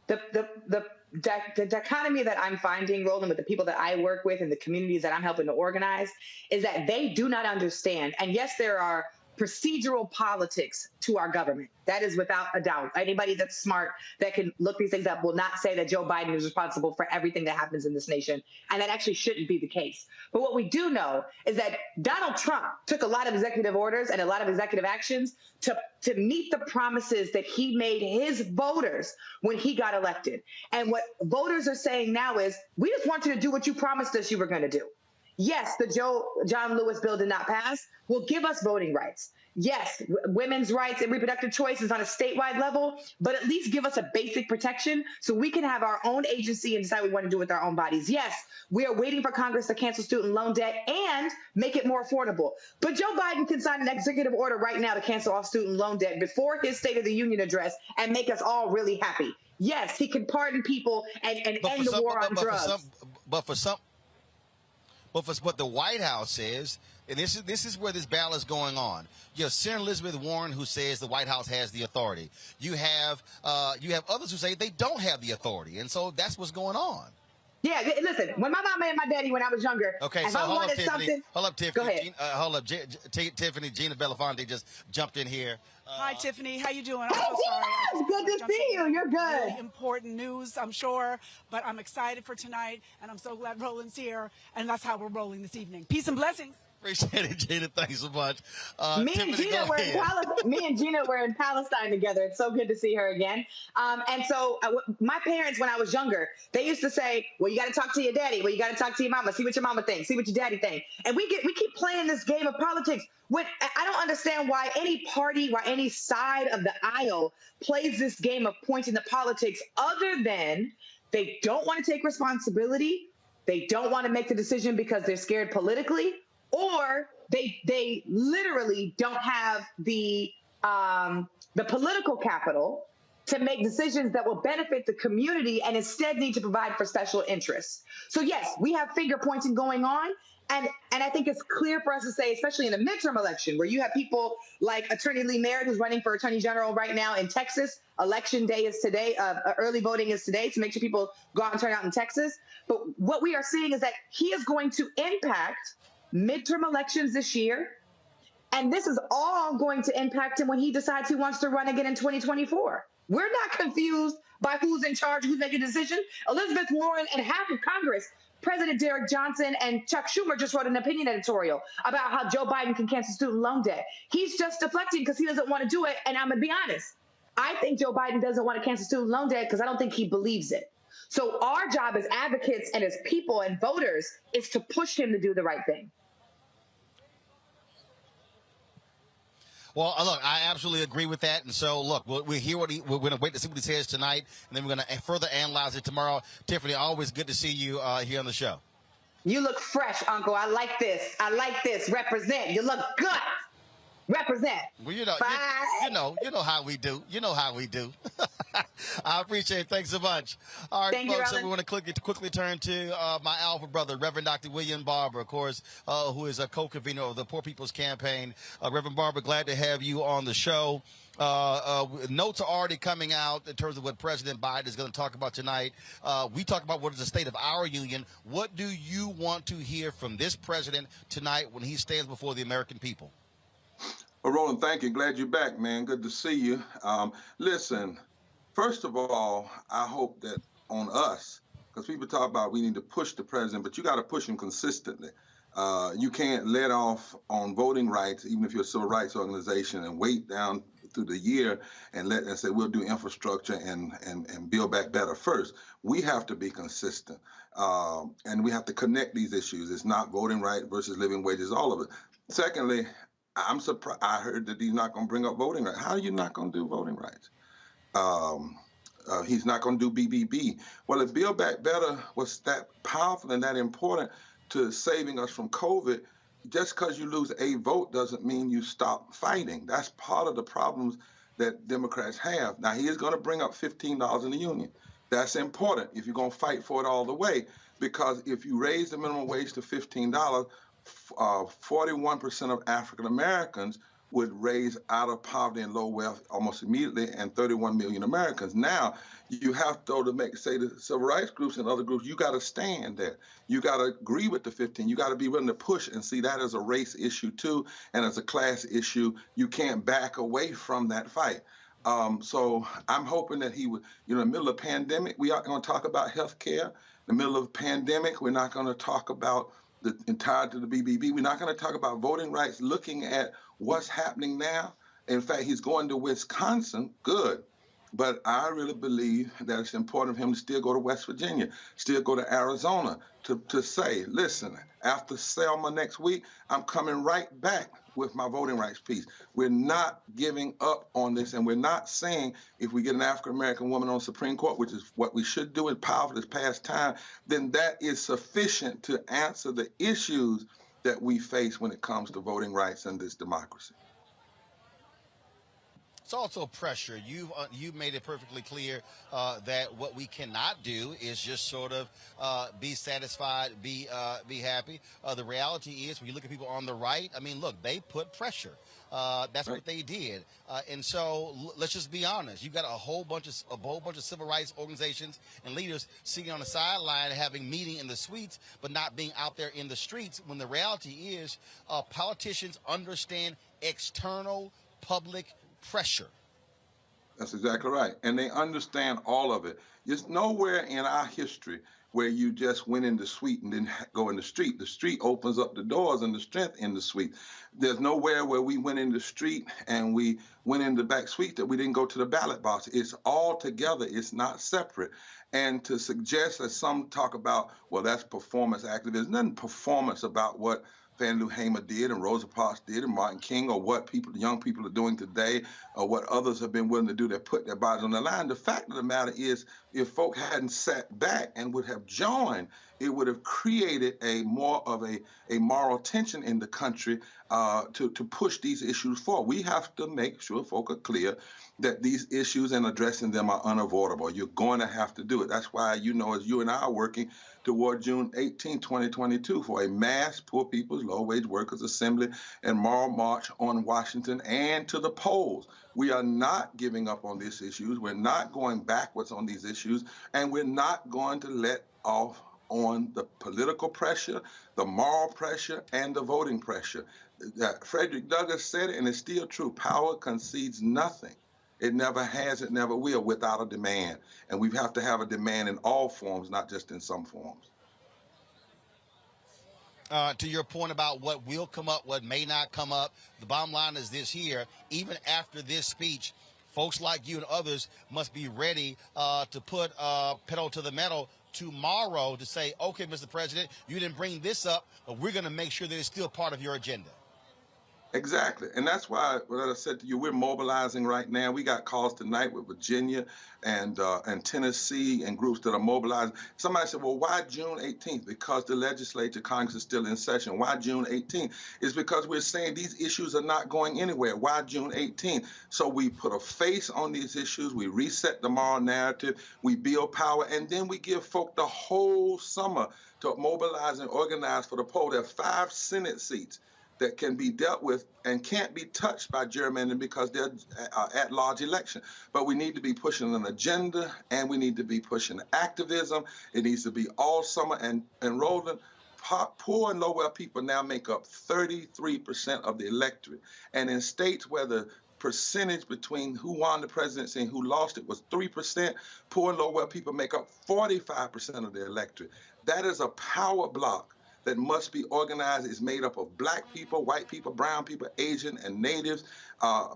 The dichotomy that I'm finding, Roland, with the people that I work with and the communities that I'm helping to organize, is that they do not understand. And yes, there are procedural politics to our government. That is without a doubt. Anybody that's smart that can look these things up will not say that Joe Biden is responsible for everything that happens in this nation. And that actually shouldn't be the case. But what we do know is that Donald Trump took a lot of executive orders and a lot of executive actions to meet the promises that he made his voters when he got elected. And what voters are saying now is, we just want you to do what you promised us you were going to do. Yes, the John Lewis bill did not pass. Will give us voting rights. Yes, women's rights and reproductive choice is on a statewide level, but at least give us a basic protection so we can have our own agency and decide what we want to do with our own bodies. Yes, we are waiting for Congress to cancel student loan debt and make it more affordable. But Joe Biden can sign an executive order right now to cancel off student loan debt before his State of the Union address and make us all really happy. Yes, he can pardon people and end the war on drugs. But for what the White House says, and this is where this battle is going on. You have Senator Elizabeth Warren, who says the White House has the authority. You have others who say they don't have the authority, and so that's what's going on. Yeah, listen. When my mama and my daddy, when I was younger, okay, if so I wanted something, hold up, Tiffany. Go ahead. Hold up, Tiffany. Gina Belafonte just jumped in here. Hi, Tiffany. How you doing? I'm so sorry. It's good to see you. You're good. Really important news, I'm sure, but I'm excited for tonight, and I'm so glad Roland's here, and that's how we're rolling this evening. Peace and blessings. Appreciate it, Gina. Thanks so much. Me and Gina were in Palestine together. It's so good to see her again. And so my parents, when I was younger, they used to say, well, you got to talk to your daddy. Well, you got to talk to your mama. See what your mama thinks. See what your daddy thinks. And we keep playing this game of politics. I don't understand why any party, why any side of the aisle plays this game of pointing the politics, other than they don't want to take responsibility. They don't want to make the decision because they're scared politically, or they literally don't have the political capital to make decisions that will benefit the community and instead need to provide for special interests. So yes, we have finger pointing going on. And I think it's clear for us to say, especially in a midterm election, where you have people like Attorney Lee Merritt, who's running for Attorney General right now in Texas. Election day is today. Early voting is today to make sure people go out and turn out in Texas. But what we are seeing is that he is going to impact midterm elections this year. And this is all going to impact him when he decides he wants to run again in 2024. We're not confused by who's in charge, who's making a decision. Elizabeth Warren and half of Congress, President Derek Johnson and Chuck Schumer, just wrote an opinion editorial about how Joe Biden can cancel student loan debt. He's just deflecting because he doesn't want to do it. And I'm going to be honest. I think Joe Biden doesn't want to cancel student loan debt because I don't think he believes it. So our job as advocates and as people and voters is to push him to do the right thing. Well, look, I absolutely agree with that. And so, look, we're going to wait to see what he says tonight, and then we're going to further analyze it tomorrow. Tiffany, always good to see you here on the show. You look fresh, Uncle. I like this. Represent. You look good. Represent. Well, you know how we do. You know how we do. I appreciate it. Thanks so much. All right, folks, so we want to quickly turn to my alpha brother, Reverend Dr. William Barber, of course, who is a co-convener of the Poor People's Campaign. Reverend Barber, glad to have you on the show. Notes are already coming out in terms of what President Biden is going to talk about tonight. We talk about what is the state of our union. What do you want to hear from this president tonight when he stands before the American people? Well, Roland, thank you. Glad you're back, man. Good to see you. Listen, first of all, I hope that on us, because people talk about we need to push the president, but you got to push him consistently. You can't let off on voting rights, even if you're a civil rights organization, and wait down through the year and say we'll do infrastructure and build back better first. We have to be consistent, and we have to connect these issues. It's not voting right versus living wages, all of it. Secondly, I'm surprised. I heard that he's not going to bring up voting rights. How are you not going to do voting rights? He's not going to do BBB. Well, if Build Back Better was that powerful and that important to saving us from COVID, just because you lose a vote doesn't mean you stop fighting. That's part of the problems that Democrats have. Now, he is going to bring up $15 in the union. That's important if you're going to fight for it all the way, because if you raise the minimum wage to $15, 41% of African Americans would raise out of poverty and low wealth almost immediately, and 31 million Americans. Now, you have to say the civil rights groups and other groups, you got to stand there. You got to agree with the 15. You got to be willing to push and see that as a race issue too, and as a class issue. You can't back away from that fight. So I'm hoping that he would, in the middle of a pandemic, we aren't going to talk about health care. In the middle of a pandemic, we're not going to talk about the entirety of the BBB. We're not going to talk about voting rights, looking at what's happening now. In fact, he's going to Wisconsin. Good. But I really believe that it's important for him to still go to West Virginia, still go to Arizona, to say, listen, after Selma next week, I'm coming right back with my voting rights piece. We're not giving up on this, and we're not saying if we get an African-American woman on the Supreme Court, which is what we should do in powerful this past time, then that is sufficient to answer the issues that we face when it comes to voting rights and this democracy. It's also pressure. You've made it perfectly clear that what we cannot do is just sort of be satisfied, be happy. The reality is, when you look at people on the right, I mean, look, they put pressure. That's right. What they did, and so let's just be honest. You've got a whole bunch of civil rights organizations and leaders sitting on the sideline, having meeting in the suites, but not being out there in the streets. When the reality is, politicians understand external public pressure. That's exactly right. And they understand all of it. There's nowhere in our history where you just went in the suite and didn't go in the street. The street opens up the doors and the strength in the suite. There's nowhere where we went in the street and we went in the back suite that we didn't go to the ballot box. It's all together. It's not separate. And to suggest that some talk about, well, that's performance activism, there's nothing performance about what Fannie Lou Hamer did and Rosa Parks did and Martin King, or what young people are doing today, or what others have been willing to do that put their bodies on the line. The fact of the matter is, if folk hadn't sat back and would have joined, it would have created more of a moral tension in the country to push these issues forward. We have to make sure folk are clear that these issues and addressing them are unavoidable. You're going to have to do it. That's why, as you and I are working toward June 18, 2022 for a mass poor people's low-wage workers assembly and moral march on Washington and to the polls. We are not giving up on these issues. We're not going backwards on these issues, and we're not going to let off on the political pressure, the moral pressure, and the voting pressure. Frederick Douglass said it, and it's still true. Power concedes nothing. It never has, it never will, without a demand. And we have to have a demand in all forms, not just in some forms. To your point about what will come up, what may not come up, the bottom line is this here: even after this speech, folks like you and others must be ready to put pedal to the metal tomorrow to say, okay, Mr. President, you didn't bring this up, but we're going to make sure that it's still part of your agenda. Exactly. And that's why, what I said to you, we're mobilizing right now. We got calls tonight with Virginia and Tennessee and groups that are mobilizing. Somebody said, well, why June 18th? Because the legislature, Congress is still in session. Why June 18th? It's because we're saying these issues are not going anywhere. Why June 18th? So we put a face on these issues. We reset the moral narrative. We build power. And then we give folk the whole summer to mobilize and organize for the poll. There are 5 Senate seats that can be dealt with and can't be touched by gerrymandering because they're at-large election. But we need to be pushing an agenda, and we need to be pushing activism. It needs to be all summer. And Roland, poor and low-wealth people now make up 33% of the electorate. And in states where the percentage between who won the presidency and who lost it was 3%, poor and low-wealth people make up 45% of the electorate. That is a power block that must be organized is made up of black people, white people, brown people, Asian and natives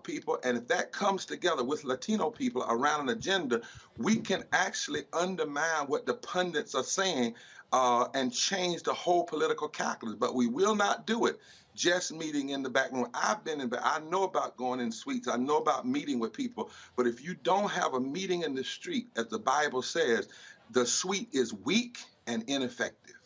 people. And if that comes together with Latino people around an agenda, we can actually undermine what the pundits are saying and change the whole political calculus. But we will not do it just meeting in the back room. I've been in, I know about going in suites. I know about meeting with people. But if you don't have a meeting in the street, as the Bible says, the suite is weak and ineffective.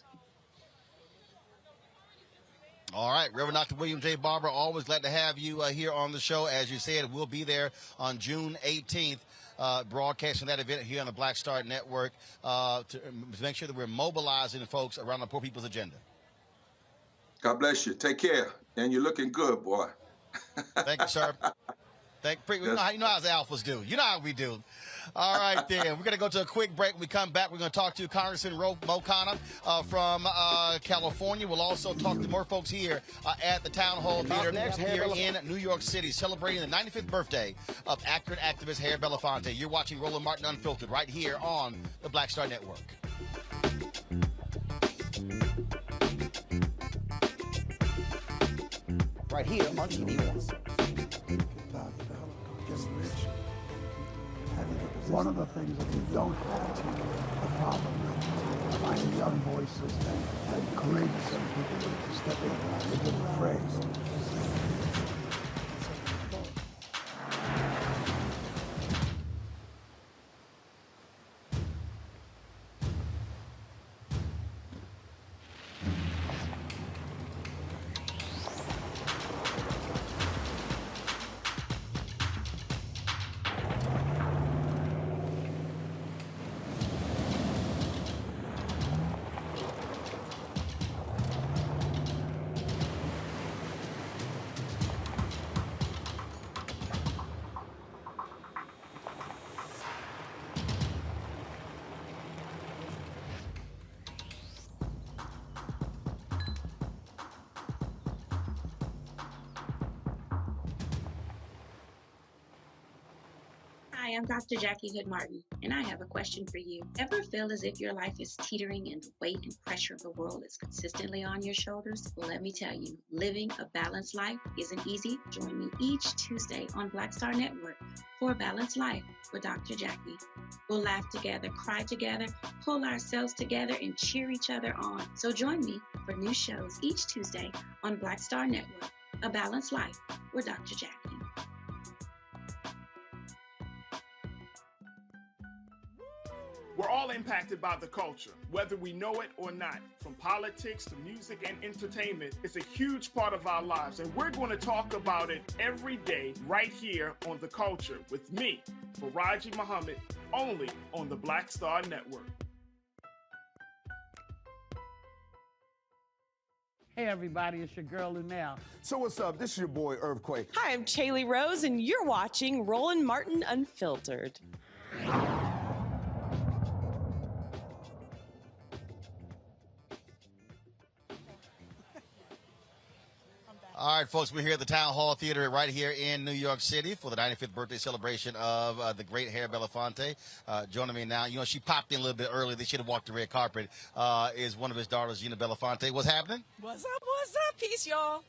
All right, Reverend Dr. William J. Barber, always glad to have you here on the show. As you said, we'll be there on June 18th. Broadcasting that event here on the Black Star Network to make sure that we're mobilizing folks around the poor people's agenda. God bless you. Take care. And you're looking good, boy. Thank you, sir. You know how the alphas do. You know how we do. All right, then. We're going to go to a quick break. When we come back, we're going to talk to Congressman Mo Khanna from California. We'll also talk to more folks here at the Town Hall Theater here in New York City, celebrating the 95th birthday of actor and activist Harry Belafonte. You're watching Roland Martin Unfiltered right here on the Black Star Network. Right here on TV1. One of the things that we don't have a problem with, finding young voices and courageous young people to step in and give a phrase. Hi, I'm Dr. Jackie Hood Martin, and I have a question for you. Ever feel as if your life is teetering and the weight and pressure of the world is consistently on your shoulders? Well, let me tell you, living a balanced life isn't easy. Join me each Tuesday on Black Star Network for a Balanced Life with Dr. Jackie. We'll laugh together, cry together, pull ourselves together, and cheer each other on. So join me for new shows each Tuesday on Black Star Network, A Balanced Life with Dr. Jackie. We're all impacted by the culture, whether we know it or not. From politics to music and entertainment, it's a huge part of our lives, and we're going to talk about it every day right here on The Culture with me, Faraji Muhammad, only on the Black Star Network. Hey everybody, it's your girl Lunel. So what's up? This is your boy Earthquake. Hi, I'm Chaley Rose, and you're watching Roland Martin Unfiltered. All right, folks, we're here at the Town Hall Theater right here in New York City for the 95th birthday celebration of the great Harry Belafonte. Joining me now, you know, she popped in a little bit early. They should have walked the red carpet. Is one of his daughters, Gina Belafonte. What's happening? What's up? What's up? Peace, y'all.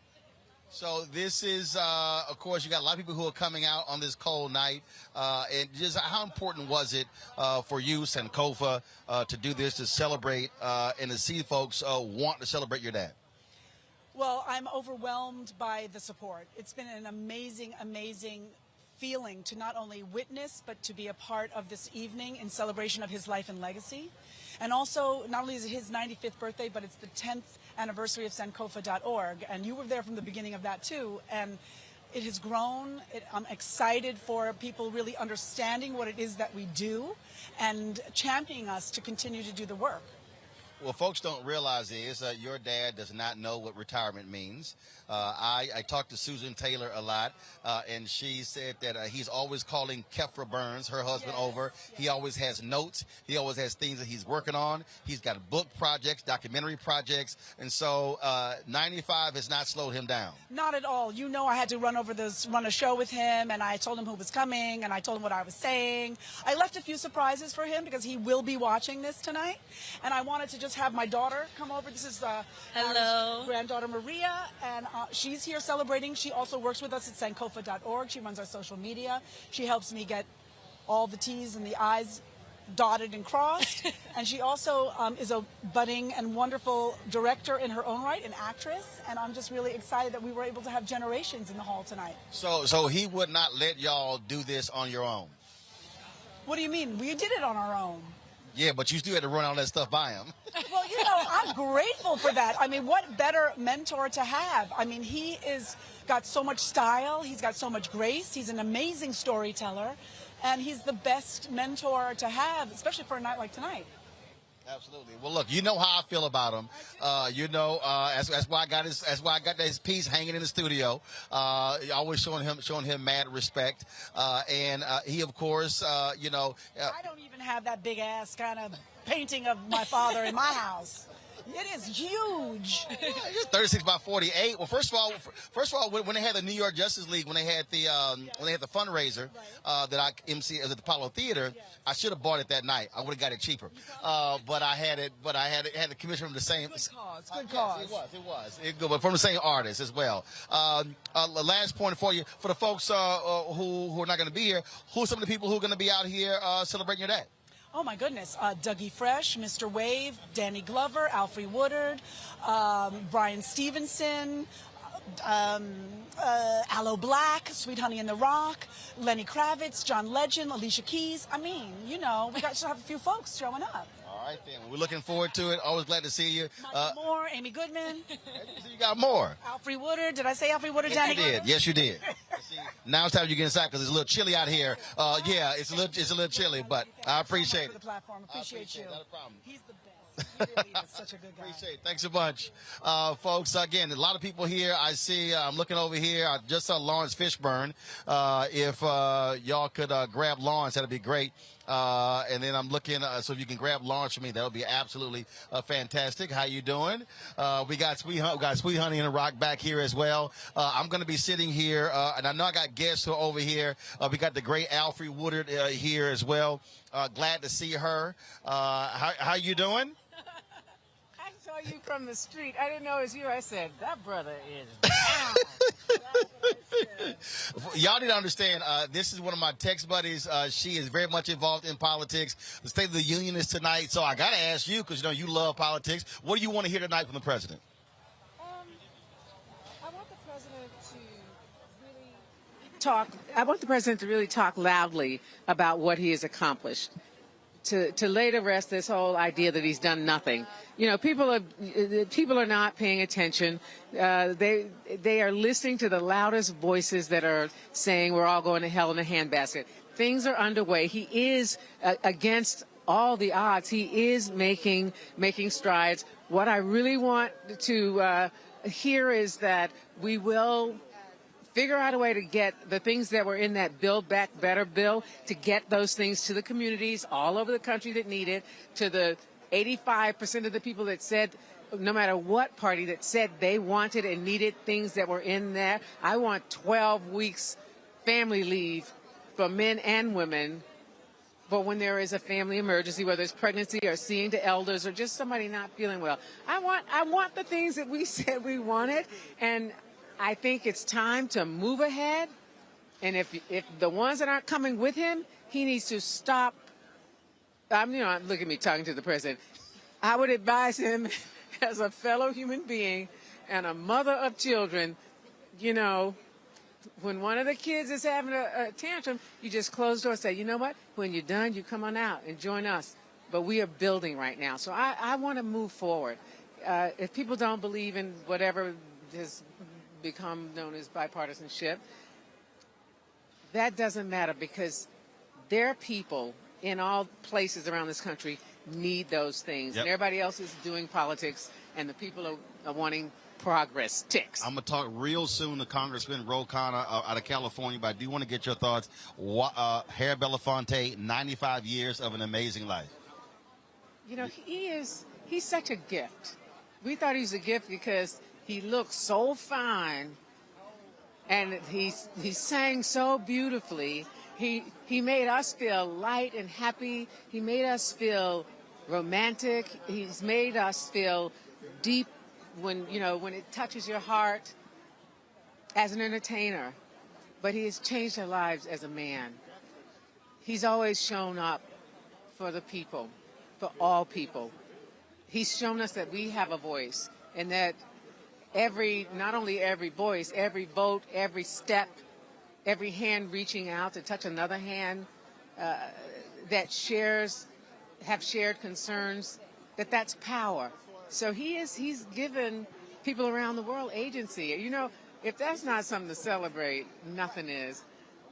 So this is, of course, you got a lot of people who are coming out on this cold night. And just how important was it for you, Sankofa, to do this, to celebrate and to see folks want to celebrate your dad? Well, I'm overwhelmed by the support. It's been an amazing, amazing feeling to not only witness, but to be a part of this evening in celebration of his life and legacy. And also, not only is it his 95th birthday, but it's the 10th anniversary of Sankofa.org. And you were there from the beginning of that, too. And it has grown. I'm excited for people really understanding what it is that we do and championing us to continue to do the work. Well, folks don't realize is your dad does not know what retirement means. I talked to Susan Taylor a lot, and she said that he's always calling Kefra Burns, her husband, over. He always has notes. He always has things that he's working on. He's got book projects, documentary projects, and so 95 has not slowed him down. Not at all. You know, I had to run a show with him, and I told him who was coming, and I told him what I was saying. I left a few surprises for him because he will be watching this tonight, and I wanted to just just have my daughter come over. This is Hello. our granddaughter Maria, and she's here celebrating. She also works with us at sankofa.org. She runs our social media. She helps me get all the T's and the I's dotted and crossed. And she also is a budding and wonderful director in her own right, an actress. And I'm just really excited that we were able to have generations in the hall tonight. So he would not let y'all do this on your own? What do you mean? We did it on our own. Yeah, but you still had to run all that stuff by him. Well, you know, I'm grateful for that. I mean, what better mentor to have? I mean, he is got so much style. He's got so much grace. He's an amazing storyteller. And he's the best mentor to have, especially for a night like tonight. Absolutely. Well, look, you know how I feel about him. That's why I got his piece hanging in the studio. Always showing him mad respect. And he, of course, I don't even have that big ass kind of painting of my father in my house. It is huge. It's 36 by 48. Well, first of all, when they had the New York Justice League, when they had the fundraiser that I MC at the Apollo Theater, I should have bought it that night. I would have got it cheaper. But I had the commission from the same. Good cause. Yes, it was. But from the same artist as well. Last point for you, for the folks who are not going to be here, who are some of the people who are going to be out here celebrating your day? Oh, my goodness. Dougie Fresh, Mr. Wave, Danny Glover, Alfre Woodard, Brian Stevenson, Aloe Black, Sweet Honey in the Rock, Lenny Kravitz, John Legend, Alicia Keys. I mean, we got to have a few folks showing up. All right, then. We're looking forward to it. Always glad to see you. Michael Moore, Amy Goodman. You got more. Alfre Woodard. Did I say Alfre Woodard? Danny Yes, you did. Yes, you did. Now it's time you get inside because it's a little chilly out here. Yeah, it's a little chilly, but I appreciate it. For the platform. Appreciate you. Not a problem. He's the best. He really is such a good guy. Appreciate it. Thanks a bunch. Folks, again, a lot of people here. I see, I'm looking over here. I just saw Lawrence Fishburne. If y'all could grab Lawrence, that'd be great. And then I'm looking, so if you can grab Lawrence for me, that would be absolutely fantastic. How you doing? We got Sweet Honey in the Rock back here as well. I'm going to be sitting here, and I know I got guests who are over here. We got the great Alfre Woodard here as well. Glad to see her. How you doing? I saw you from the street. I didn't know it was you. I said, that brother is down. Y'all need to understand, this is one of my text buddies. She is very much involved in politics. The State of the Union is tonight, so I got to ask you, because you love politics. What do you want to hear tonight from the president? I want the president to really talk loudly about what he has accomplished. To lay to rest this whole idea that he's done nothing. People are not paying attention. They are listening to the loudest voices that are saying we're all going to hell in a handbasket. Things are underway. He is against all the odds. He is making strides. What I really want to hear is that we will figure out a way to get the things that were in that Build Back Better bill, to get those things to the communities all over the country that need it, to the 85% of the people that said, no matter what party, that said they wanted and needed things that were in there. I want 12 weeks family leave for men and women for when there is a family emergency, whether it's pregnancy or seeing to elders or just somebody not feeling well. I want the things that we said we wanted, and I think it's time to move ahead, and if the ones that aren't coming with him, he needs to stop. Look at me talking to the president. I would advise him, as a fellow human being and a mother of children, when one of the kids is having a tantrum, you just close the door and say, you know what? When you're done, you come on out and join us. But we are building right now, so I want to move forward. If people don't believe in whatever has become known as bipartisanship, that doesn't matter, because their people in all places around this country need those things. Yep. And everybody else is doing politics, and the people are wanting progress. Ticks. I'm going to talk real soon to Congressman Ro Khanna out of California, but I do want to get your thoughts. Harry Belafonte, 95 years of an amazing life. He's such a gift. We thought he was a gift because he looked so fine, and he sang so beautifully. He made us feel light and happy. He made us feel romantic. He's made us feel deep when it touches your heart as an entertainer. But he has changed our lives as a man. He's always shown up for the people, for all people. He's shown us that we have a voice, and that not only every voice, every vote, every step, every hand reaching out to touch another hand that have shared concerns, that's power. So he's given people around the world agency. If that's not something to celebrate, nothing is.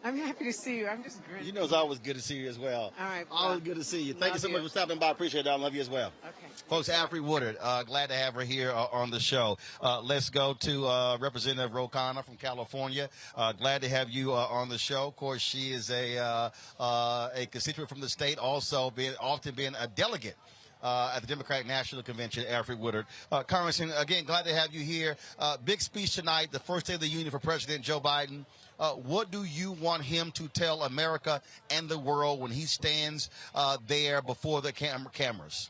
I'm happy to see you. I'm just grinning. It's always good to see you as well. All right. Always good to see you. Thank you so much for stopping by. I appreciate it. I love you as well. Okay. Folks, Alfre Woodard, glad to have her here on the show. Let's go to Representative O'Connor from California. Glad to have you on the show. Of course, she is a constituent from the state, also often being a delegate at the Democratic National Convention, Alfre Woodard. Congressman, again, glad to have you here. Big speech tonight, the first day of the Union for President Joe Biden. What do you want him to tell America and the world when he stands there before the cameras?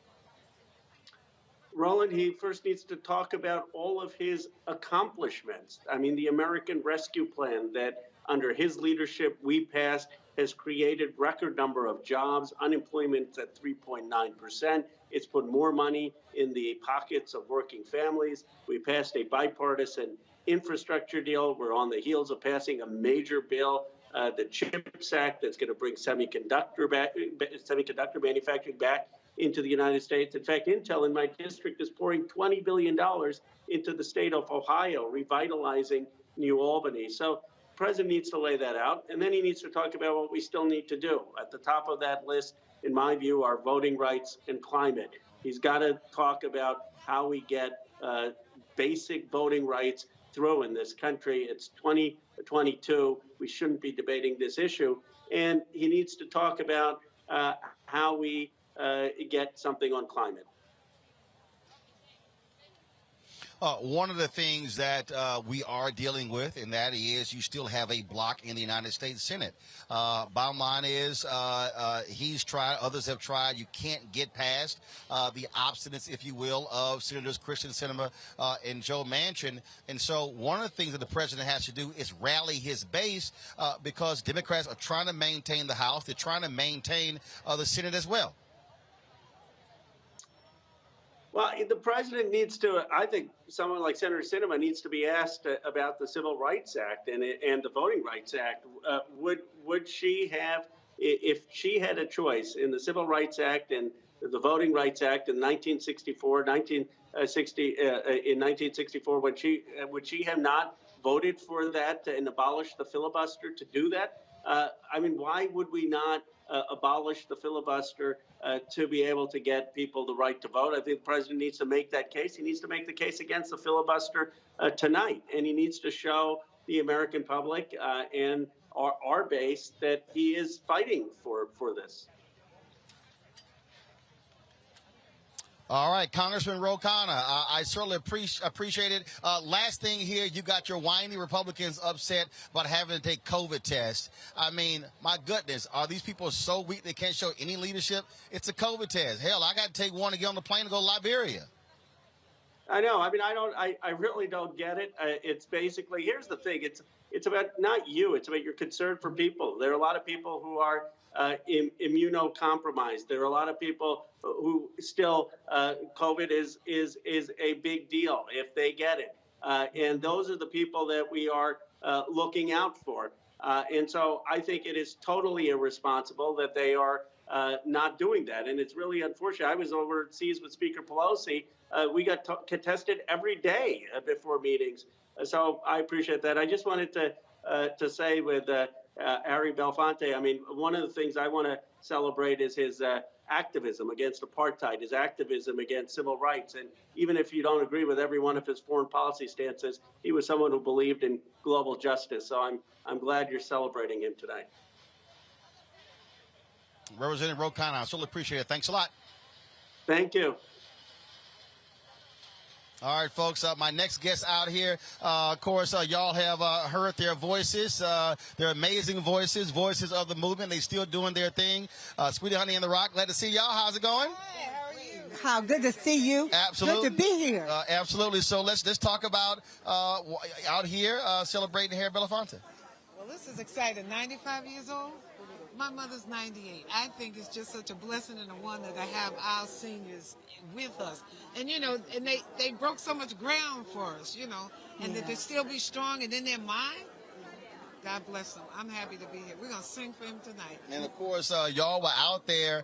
Roland, he first needs to talk about all of his accomplishments. I mean, the American Rescue Plan that under his leadership we passed has created record number of jobs. Unemployment's at 3.9%. It's put more money in the pockets of working families. We passed a bipartisan infrastructure deal. We're on the heels of passing a major bill, the CHIPS Act, that's going to bring semiconductor manufacturing back into the United States. In fact, Intel in my district is pouring $20 billion into the state of Ohio, revitalizing New Albany. So the president needs to lay that out, and then he needs to talk about what we still need to do. At the top of that list, in my view, are voting rights and climate. He's got to talk about how we get basic voting rights through in this country. It's 2022. We shouldn't be debating this issue. And he needs to talk about how we get something on climate. One of the things that we are dealing with, and that is you still have a block in the United States Senate. Bottom line is he's tried, others have tried. You can't get past the obstinacy, if you will, of Senators Kyrsten Sinema and Joe Manchin. And so one of the things that the president has to do is rally his base because Democrats are trying to maintain the House. They're trying to maintain the Senate as well. Well, the president needs to, I think someone like Senator Sinema needs to be asked about the Civil Rights Act and the Voting Rights Act. Would she have, if she had a choice in the Civil Rights Act and the Voting Rights Act in 1964, would she have not voted for that and abolished the filibuster to do that? I mean, why would we not abolish the filibuster to be able to get people the right to vote? I think the president needs to make that case. He needs to make the case against the filibuster tonight, and he needs to show the American public and our base that he is fighting for this. All right, Congressman O'Connor, I certainly appreciate it. Last thing here, you got your whiny Republicans upset about having to take COVID tests. I mean, my goodness, are these people so weak they can't show any leadership? It's a COVID test. Hell, I got to take one to get on the plane to go to Liberia. I know. I mean, I really don't get it. It's basically, here's the thing. It's about not you. It's about your concern for people. There are a lot of people who are immunocompromised. There are a lot of people who still COVID is a big deal if they get it. And those are the people that we are looking out for. And so I think it is totally irresponsible that they are not doing that. And it's really unfortunate. I was overseas with Speaker Pelosi. We got tested every day before meetings. So I appreciate that. I just wanted to say with Harry Belafonte, I mean, one of the things I want to celebrate is his activism against apartheid, his activism against civil rights. And even if you don't agree with every one of his foreign policy stances, he was someone who believed in global justice. So I'm glad you're celebrating him today. Representative O'Connor, I certainly appreciate it. Thanks a lot. Thank you. All right, folks, my next guest out here, of course, y'all have heard their voices, their amazing voices of the movement. They still doing their thing. Sweetie Honey and the Rock, glad to see y'all. How's it going? Hey, how are How good to see you. Absolutely. Good to be here. Absolutely. So let's talk about out here celebrating Harry Belafonte. Well, this is exciting. 95 years old. My mother's 98. I think it's just such a blessing and a wonder to have our seniors with us. And, you know, and they broke so much ground for us, you know, and that they still be strong and in their mind. God bless them. I'm happy to be here. We're going to sing for him tonight. And, of course, y'all were out there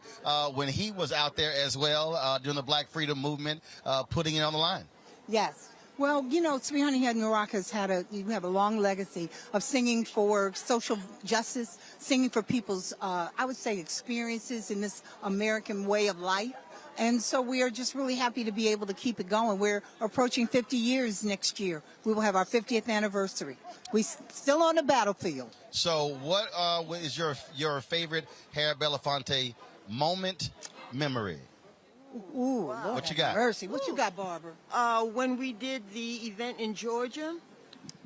when he was out there as well during the Black Freedom Movement, putting it on the line. Yes. Well, you know, Sweet Honey Head New Rock has you have a long legacy of singing for social justice, singing for people's, I would say, experiences in this American way of life. And so we are just really happy to be able to keep it going. We're approaching 50 years next year. We will have our 50th anniversary. We're still on the battlefield. So what is your favorite Harry Belafonte moment, memory? Ooh, Lord what you got? Mercy. What you got, Barbara? When we did the event in Georgia.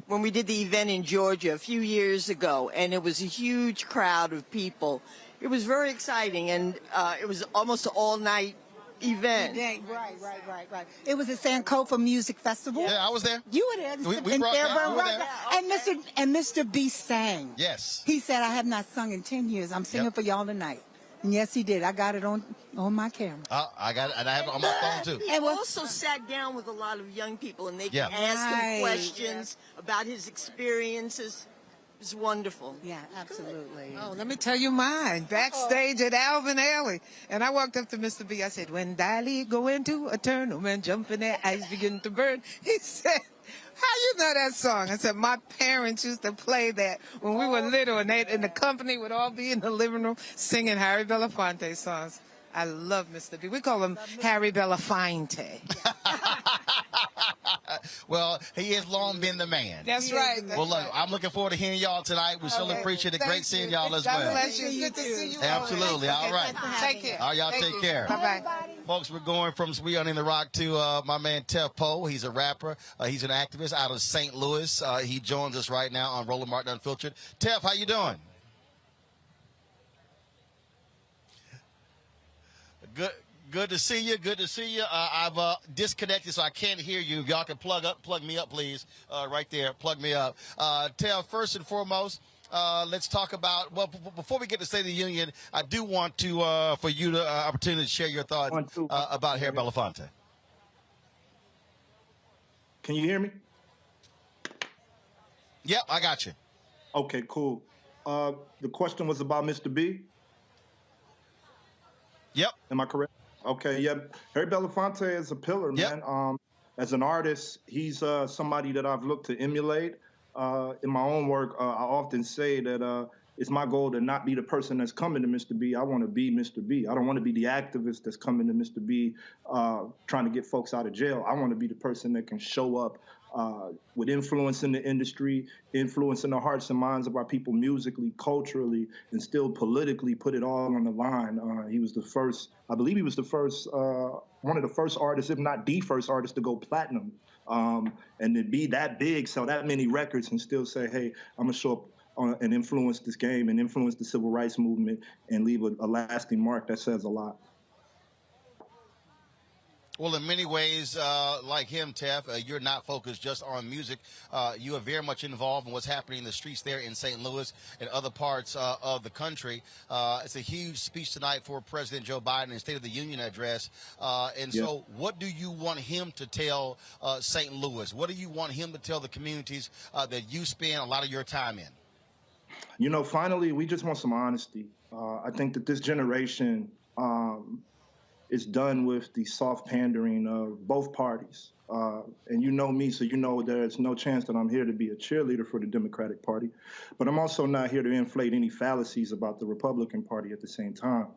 When we did the event in Georgia a few years ago, and it was a huge crowd of people. It was very exciting, and it was almost an all-night event. Right. It was a Sankofa Music Festival. Yeah, I was there. You were there. We brought that. We were there. And Mr. B sang. Yes. He said, I have not sung in 10 years. I'm singing for y'all tonight. And yes, he did. I got it on my camera. I got it, and I have it on my phone, too. He also sat down with a lot of young people, and they could ask him questions about his experiences. It was wonderful. Yeah, absolutely. Oh, let me tell you mine. Backstage at Alvin Ailey. And I walked up to Mr. B. I said, when Dolly go into a tournament, jump in there, eyes begin to burn. He said, how you know that song? I said, my parents used to play that when we were little, and the company would all be in the living room singing Harry Belafonte songs. I love Mr. B. We call him Harry Belafonte. Well, he has long been the man. That's right. Well, look, I'm looking forward to hearing y'all tonight. We still appreciate it. Great seeing y'all as well. God bless you. Good to see you. Absolutely. All right. Take care. All right, y'all take care. Bye-bye. Folks, we're going from Sweet Honey in the Rock to my man Tef Poe. He's a rapper. He's an activist out of St. Louis. He joins us right now on Roland Martin Unfiltered. Tef, how you doing? Good to see you. Good to see you. I've disconnected, so I can't hear you. If y'all can plug me up, please. Right there, plug me up. Tef, first and foremost, let's talk about. Well, before we get to State of the Union, I do want to for you the opportunity to share your thoughts about Harry Belafonte. Can you hear me? Yep, I got you. Okay, cool. The question was about Mr. B. Yep. Am I correct? Okay, yep. Harry Belafonte is a pillar, man. As an artist, he's somebody that I've looked to emulate. In my own work, I often say that it's my goal to not be the person that's coming to Mr. B. I want to be Mr. B. I don't want to be the activist that's coming to Mr. B trying to get folks out of jail. I want to be the person that can show up with influence in the industry, influence in the hearts and minds of our people musically, culturally, and still politically put it all on the line. He was the first, I believe he was the first, one of the first artists, if not the first artist to go platinum. And to be that big, sell that many records and still say, hey, I'm going to show up and influence this game and influence the civil rights movement and leave a lasting mark, that says a lot. Well, in many ways, like him, Tef, you're not focused just on music. You are very much involved in what's happening in the streets there in St. Louis and other parts of the country. It's a huge speech tonight for President Joe Biden in State of the Union address. So what do you want him to tell St. Louis? What do you want him to tell the communities that you spend a lot of your time in? You know, finally, we just want some honesty. I think that this generation is done with the soft pandering of both parties. And you know me, so you know there's no chance that I'm here to be a cheerleader for the Democratic Party. But I'm also not here to inflate any fallacies about the Republican Party at the same time.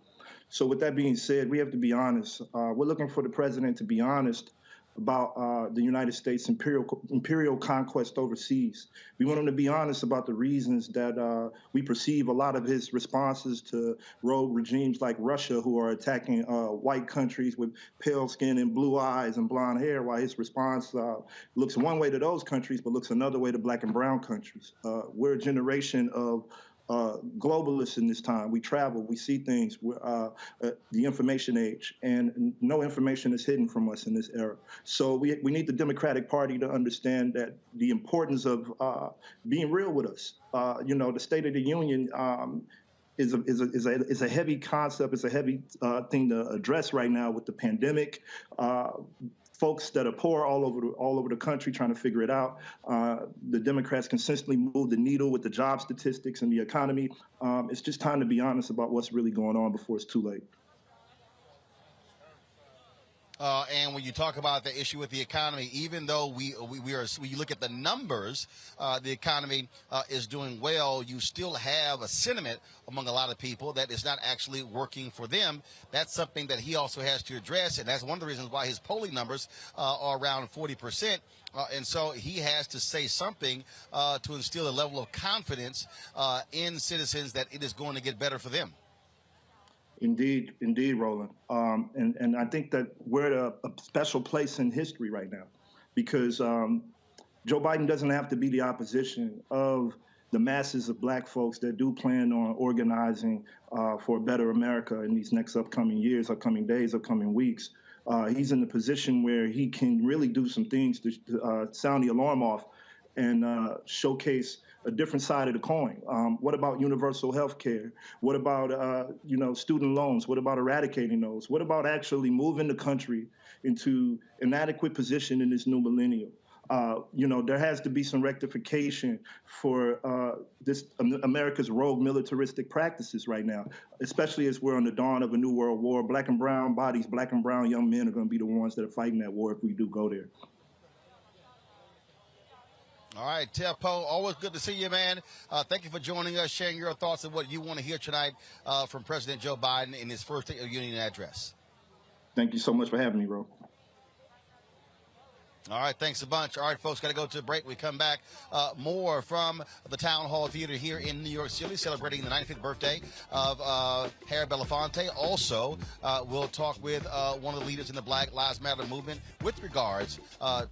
So with that being said, we have to be honest. We're looking for the president to be honest about the United States imperial conquest overseas. We want him to be honest about the reasons that we perceive a lot of his responses to rogue regimes like Russia, who are attacking white countries with pale skin and blue eyes and blonde hair, while his response looks one way to those countries but looks another way to black and brown countries. We're a generation of globalists in this time. We travel, we see things. We're the information age, and no information is hidden from us in this era. So we need the Democratic Party to understand that the importance of being real with us. The State of the Union is a heavy concept. It's a heavy thing to address right now with the pandemic. Folks that are poor all over the country trying to figure it out. The Democrats consistently move the needle with the job statistics and the economy. It's just time to be honest about what's really going on before it's too late. And when you talk about the issue with the economy, even though we look at the numbers, the economy is doing well, you still have a sentiment among a lot of people that it's not actually working for them. That's something that he also has to address, and that's one of the reasons why his polling numbers are around 40%. And so he has to say something to instill a level of confidence in citizens that it is going to get better for them. Indeed, Roland. And I think that we're at a special place in history right now because Joe Biden doesn't have to be the opposition of the masses of black folks that do plan on organizing for a better America in these next upcoming years, upcoming days, upcoming weeks. He's in the position where he can really do some things to sound the alarm off and showcase a different side of the coin. What about universal health care? What about student loans? What about eradicating those? What about actually moving the country into an adequate position in this new millennium? There has to be some rectification for this America's rogue militaristic practices right now, especially as we're on the dawn of a new world war. Black and brown bodies, black and brown young men are going to be the ones that are fighting that war if we do go there. All right, Tepo, always good to see you, man. Thank you for joining us, sharing your thoughts on what you want to hear tonight from President Joe Biden in his First State of the Union address. Thank you so much for having me, bro. All right, thanks a bunch. All right, folks, got to go to a break. We come back. More from the Town Hall Theater here in New York City, celebrating the 95th birthday of Harry Belafonte. Also, we'll talk with one of the leaders in the Black Lives Matter movement with regards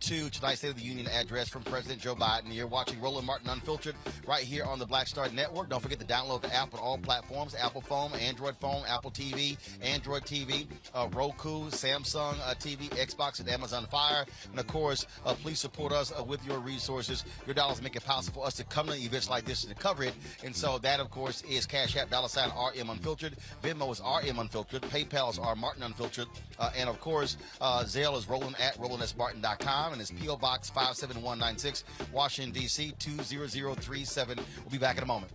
to tonight's State of the Union address from President Joe Biden. You're watching Roland Martin Unfiltered right here on the Black Star Network. Don't forget to download the app on all platforms: Apple phone, Android phone, Apple TV, Android TV, Roku, Samsung TV, Xbox, and Amazon Fire. And, of course, please support us with your resources. Your dollars make it possible for us to come to events like this and to cover it. And so that, of course, is Cash App, $RM Unfiltered. Venmo is RM Unfiltered. PayPal is R Martin Unfiltered. And, of course, Zelle is Roland at RolandSMartin.com. And it's P.O. Box 57196, Washington, D.C. 20037. We'll be back in a moment.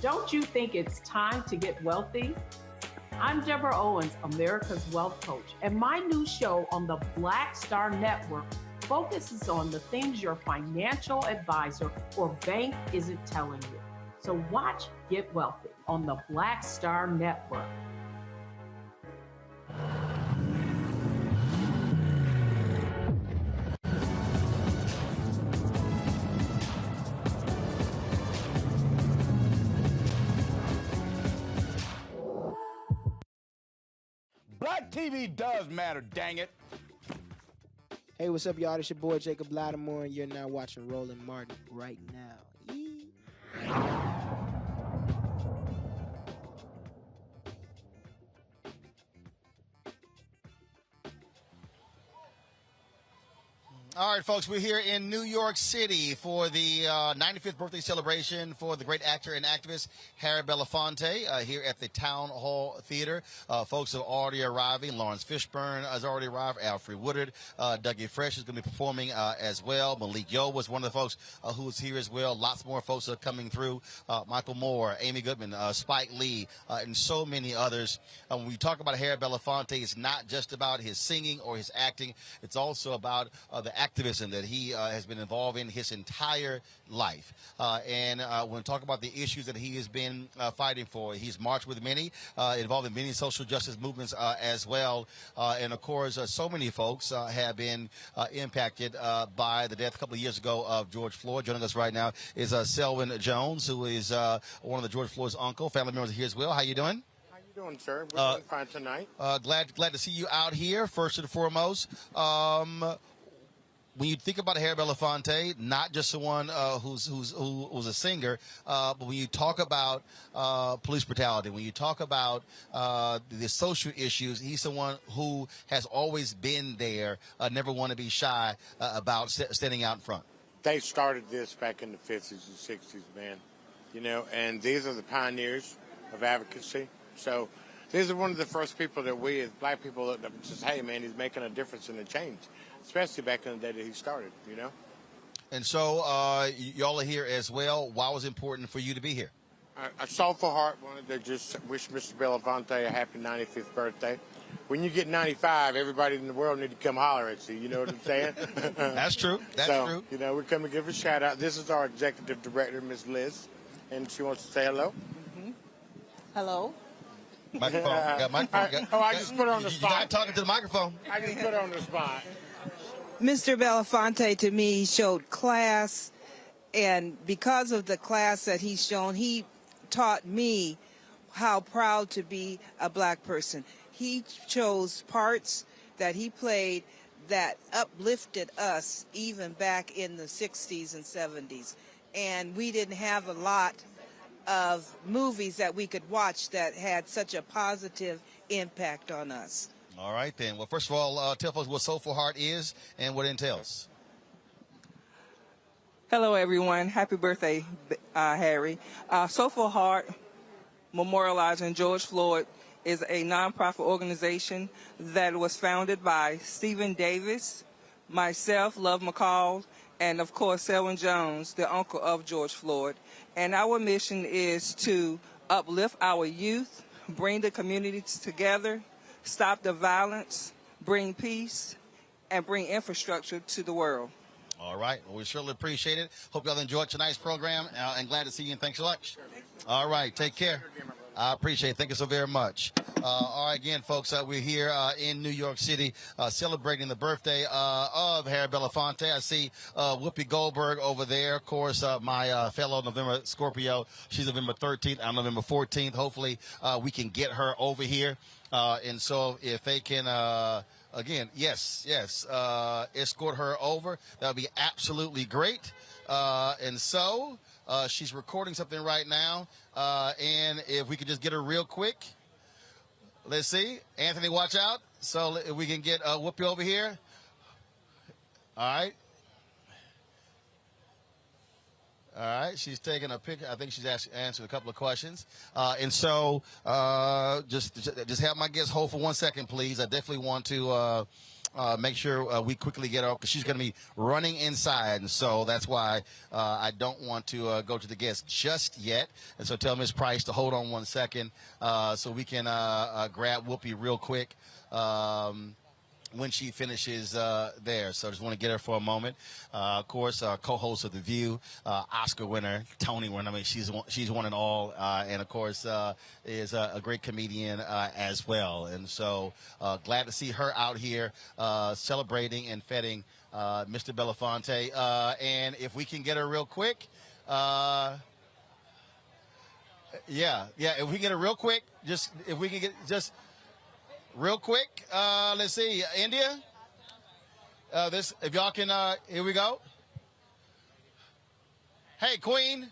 Don't you think it's time to get wealthy? I'm Deborah Owens, America's Wealth Coach, and my new show on the Black Star Network focuses on the things your financial advisor or bank isn't telling you. So watch Get Wealthy on the Black Star Network. Black TV does matter, dang it. Hey, what's up, y'all? It's your boy Jacob Lattimore, and you're now watching Roland Martin right now. Yee. All right, folks, we're here in New York City for the 95th birthday celebration for the great actor and activist Harry Belafonte here at the Town Hall Theater. Folks are already arriving. Lawrence Fishburne has already arrived. Alfred Woodard, Dougie Fresh is going to be performing as well. Malik Yo was one of the folks who was here as well. Lots more folks are coming through. Michael Moore, Amy Goodman, Spike Lee, and so many others. When we talk about Harry Belafonte, it's not just about his singing or his acting. It's also about the activism that he has been involved in his entire life. And when we talk about the issues that he has been fighting for, he's marched with many, involved in many social justice movements as well. And, of course, so many folks have been impacted by the death a couple of years ago of George Floyd. Joining us right now is Selwyn Jones, who is one of the George Floyd's uncle. Family members are here as well. How you doing? How you doing, sir? We're doing fine tonight. Glad to see you out here, first and foremost. When you think about Harry Belafonte, not just someone who's a singer, but when you talk about police brutality, when you talk about the social issues, he's someone who has always been there, never want to be shy about standing out in front. They started this back in the 50s and 60s, man. You know, and these are the pioneers of advocacy. So these are one of the first people that we as black people looked up and says, hey, man, he's making a difference and a change. Especially back in the day that he started, you know? And so y'all are here as well. Why was it important for you to be here? A soulful heart wanted to just wish Mr. Belafonte a happy 95th birthday. When you get 95, everybody in the world need to come holler at you. You know what I'm saying? That's true. That's true. You know, we come and give a shout out. This is our executive director, Ms. Liz, and she wants to say hello. Mm-hmm. Hello. Microphone. Got microphone. I just put her on the spot. You're not talking to the microphone. I just put her on the spot. Mr. Belafonte, to me, showed class, and because of the class that he's shown, he taught me how proud to be a black person. He chose parts that he played that uplifted us even back in the 60s and 70s. And we didn't have a lot of movies that we could watch that had such a positive impact on us. All right, then. Well, first of all, tell folks what Soulful Heart is and what it entails. Hello, everyone. Happy birthday, Harry. Soulful Heart, memorializing George Floyd, is a nonprofit organization that was founded by Stephen Davis, myself, Love McCall, and, of course, Selwyn Jones, the uncle of George Floyd. And our mission is to uplift our youth, bring the communities together, stop the violence, bring peace, and bring infrastructure to the world. All right. Well, we surely appreciate it. Hope y'all enjoyed tonight's program, and glad to see you, and thanks so much. All right. Take care. I appreciate it. Thank you so very much. All right, again, folks, we're here in New York City celebrating the birthday of Harry Belafonte. I see Whoopi Goldberg over there. Of course, my fellow November Scorpio. She's November 13th. I'm November 14th. Hopefully, we can get her over here. And so if they can, again, yes, escort her over, that would be absolutely great. And so she's recording something right now. And if we could just get her real quick. Let's see. Anthony, watch out. So if we can get Whoopi over here. All right. All right, she's taking a picture. I think she's answered a couple of questions. And so just have my guest hold for 1 second, please. I definitely want to make sure we quickly get her, because she's going to be running inside. And so that's why I don't want to go to the guest just yet. And so tell Ms. Price to hold on 1 second so we can grab Whoopi real quick. When she finishes there. So I just want to get her for a moment. Of course, co-host of The View, Oscar winner, Tony winner. I mean, she's one and all. And, of course, is a great comedian as well. And so glad to see her out here celebrating and feting Mr. Belafonte. And if we can get her real quick. If we can get her real quick, real quick, let's see, India. If y'all can, here we go. Hey, Queen,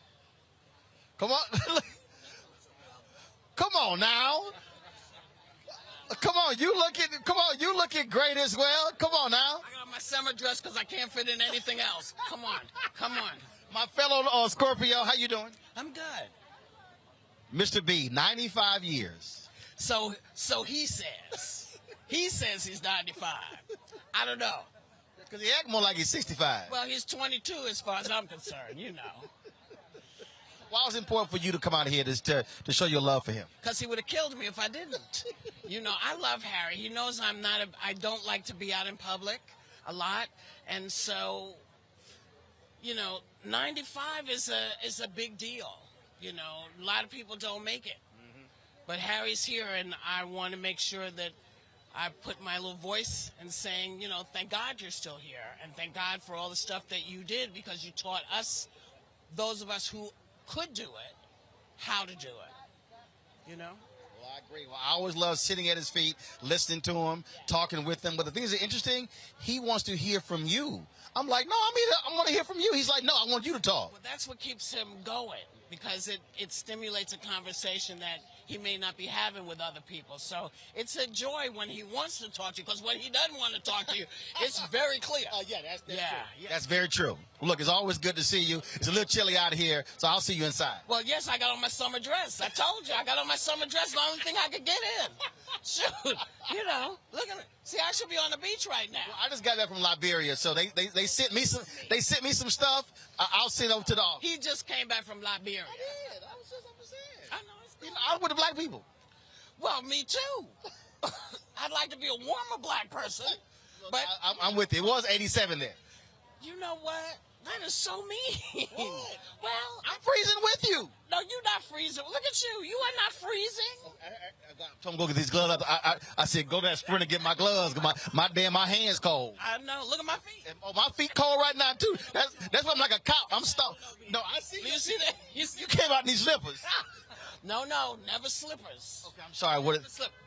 come on, come on now. Come on, you looking great as well. Come on now. got my summer dress because I can't fit in anything else. Come on, come on. My fellow Scorpio, how you doing? I'm good. Mr. B, 95 years. So he says. He says he's 95. I don't know. Because he act more like he's 65. Well, he's 22 as far as I'm concerned, you know. Why was it important for you to come out here to show your love for him? Because he would have killed me if I didn't. You know, I love Harry. He knows I don't like to be out in public a lot. And so, you know, 95 is a big deal. You know, a lot of people don't make it. But Harry's here, and I want to make sure that I put my little voice in saying, you know, thank God you're still here. And thank God for all the stuff that you did, because you taught us, those of us who could do it, how to do it. You know? Well, I agree. Well, I always love sitting at his feet, listening to him, talking with him. But the things that are interesting, he wants to hear from you. I'm like, no, I want to hear from you. He's like, no, I want you to talk. Well, that's what keeps him going, because it stimulates a conversation that he may not be having with other people. So it's a joy when he wants to talk to you, because when he doesn't want to talk to you, it's very clear. Yeah, that's true. Yeah. That's very true. Look, it's always good to see you. It's a little chilly out here, so I'll see you inside. Well, yes, I got on my summer dress. I told you, I got on my summer dress, the only thing I could get in. Shoot, you know, look at it. See, I should be on the beach right now. Well, I just got back from Liberia, so they sent me some stuff. I'll send over to the office. He just came back from Liberia. I did. I'm saying. I know. You know, I'm with the black people. Well, me too. I'd like to be a warmer black person. But I'm with you. It was 87 there. You know what? That is so mean. What? Well, I'm freezing with you. No, you're not freezing. Look at you. You are not freezing. I told him to go get these gloves. I said, go to that sprint and get my gloves. My hands cold. I know. Look at my feet. Oh, my feet cold right now too. That's why I'm like a cop. I'm stuck. No, I see. You see that? You came out in these slippers. No, never slippers. Okay, I'm sorry. What?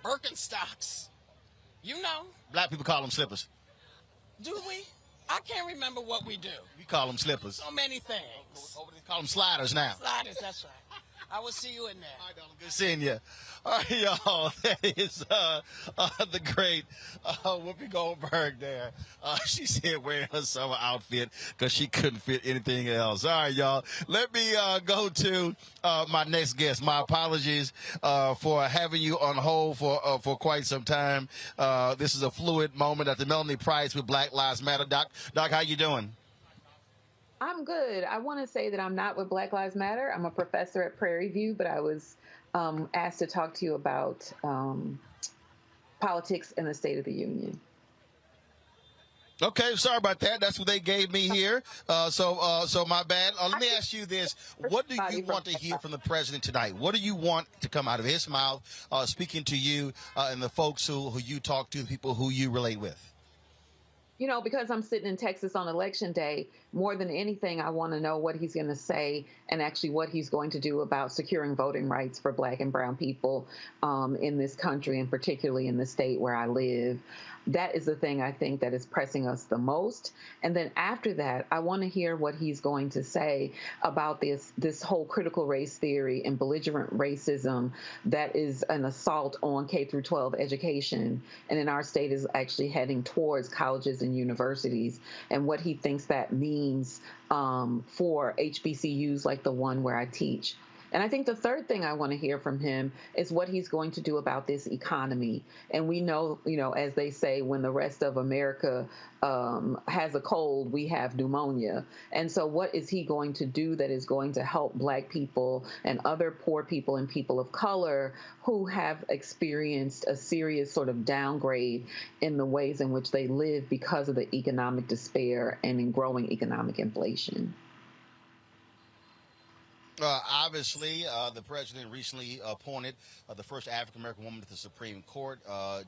Birkenstocks. You know. Black people call them slippers. Do we? I can't remember what we do. We call them slippers. So many things. Over there, call them sliders now. Sliders, that's right. I will see you in there. All right, darling. Good seeing you. All right, y'all. That is the great Whoopi Goldberg there. She said wearing her summer outfit because she couldn't fit anything else. All right, y'all. Let me go to my next guest. My apologies for having you on hold for quite some time. This is a fluid moment at the Melanie Price with Black Lives Matter. Doc, how you doing? I'm good. I want to say that I'm not with Black Lives Matter. I'm a professor at Prairie View, but I was asked to talk to you about politics in the State of the Union. Okay, sorry about that. That's what they gave me here. So my bad. Let me ask you this. What do you want to hear from the president tonight? What do you want to come out of his mouth, speaking to you and the folks who you talk to, the people who you relate with? You know, because I'm sitting in Texas on Election Day, more than anything, I want to know what he's going to say and actually what he's going to do about securing voting rights for Black and brown people in this country, and particularly in the state where I live. That is the thing I think that is pressing us the most. And then after that, I want to hear what he's going to say about this whole critical race theory and belligerent racism that is an assault on K through 12 education, and in our state is actually heading towards colleges and universities, and what he thinks that means for HBCUs like the one where I teach. And I think the third thing I want to hear from him is what he's going to do about this economy. And we know, as they say, when the rest of America has a cold, we have pneumonia. And so what is he going to do that is going to help Black people and other poor people and people of color who have experienced a serious sort of downgrade in the ways in which they live because of the economic despair and in growing economic inflation? Obviously, the president recently appointed the first African-American woman to the Supreme Court.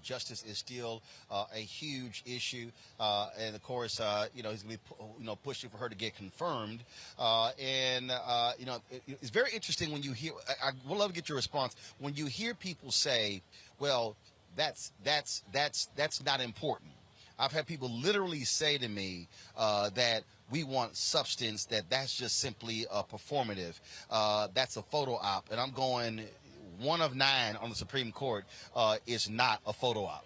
Justice is still a huge issue. And, of course, he's going to be pushing for her to get confirmed. It's very interesting when you hear – I would love to get your response. When you hear people say, well, that's not important. I've had people literally say to me that we want substance, that's just simply performative. That's a photo op. And I'm going, 1 of 9 on the Supreme Court is not a photo op.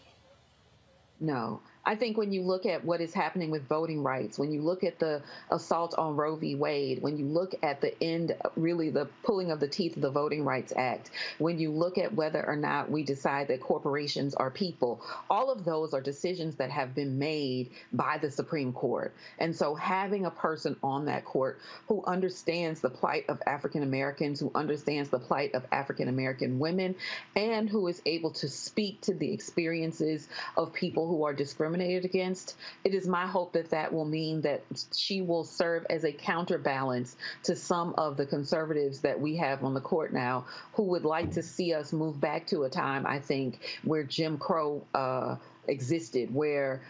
No, I think when you look at what is happening with voting rights, when you look at the assault on Roe v. Wade, when you look at the end, really the pulling of the teeth of the Voting Rights Act, when you look at whether or not we decide that corporations are people, all of those are decisions that have been made by the Supreme Court. And so having a person on that court who understands the plight of African Americans, who understands the plight of African American women, and who is able to speak to the experiences of people who are discriminated against, it is my hope that that will mean that she will serve as a counterbalance to some of the conservatives that we have on the court now who would like to see us move back to a time, I think, where Jim Crow existed, where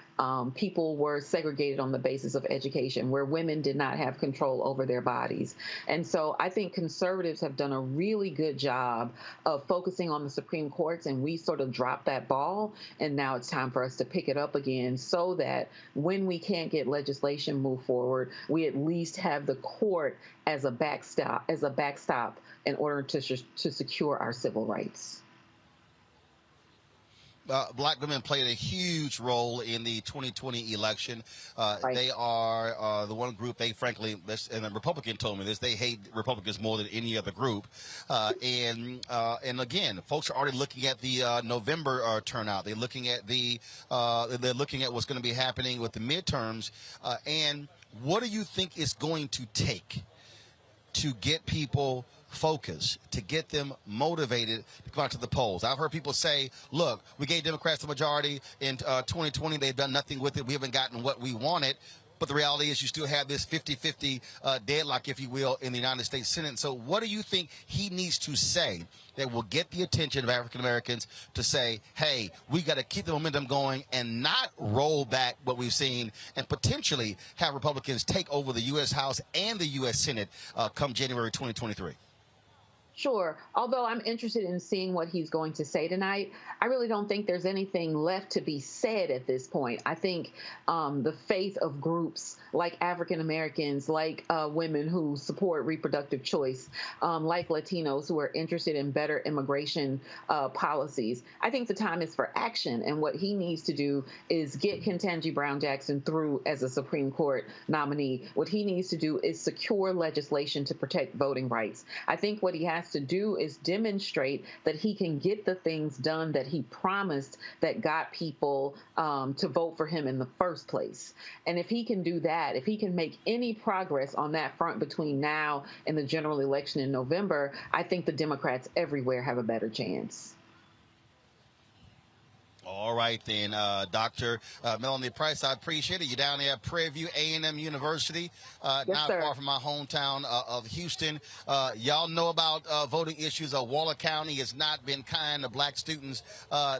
people were segregated on the basis of education, where women did not have control over their bodies. And so I think conservatives have done a really good job of focusing on the Supreme Courts, and we sort of dropped that ball, and now it's time for us to pick it up again so that when we can't get legislation moved forward, we at least have the court as a backstop in order to secure our civil rights. Black women played a huge role in the 2020 election. They are the one group, they frankly, and a Republican told me this, they hate Republicans more than any other group. And again, folks are already looking at the November turnout. They're looking at they're looking at what's going to be happening with the midterms. And what do you think is going to take to get people focused, to get them motivated to come out to the polls? I've heard people say, look, we gave Democrats the majority in 2020. They've done nothing with it. We haven't gotten what we wanted. But the reality is you still have this 50-50 deadlock, if you will, in the United States Senate. So what do you think he needs to say that will get the attention of African Americans to say, hey, we got to keep the momentum going and not roll back what we've seen and potentially have Republicans take over the U.S. House and the U.S. Senate come January 2023? Sure. Although I'm interested in seeing what he's going to say tonight, I really don't think there's anything left to be said at this point. I think the faith of groups like African Americans, like women who support reproductive choice, like Latinos who are interested in better immigration policies, I think the time is for action. And what he needs to do is get Ketanji Brown Jackson through as a Supreme Court nominee. What he needs to do is secure legislation to protect voting rights. I think what he has to do is demonstrate that he can get the things done that he promised that got people to vote for him in the first place. And if he can do that, if he can make any progress on that front between now and the general election in November, I think the Democrats everywhere have a better chance. All right, then, Dr. Melanie Price, I appreciate it. You're down there at Prairie View A&M University, not far from my hometown of Houston. Y'all know about voting issues. Waller County has not been kind to black students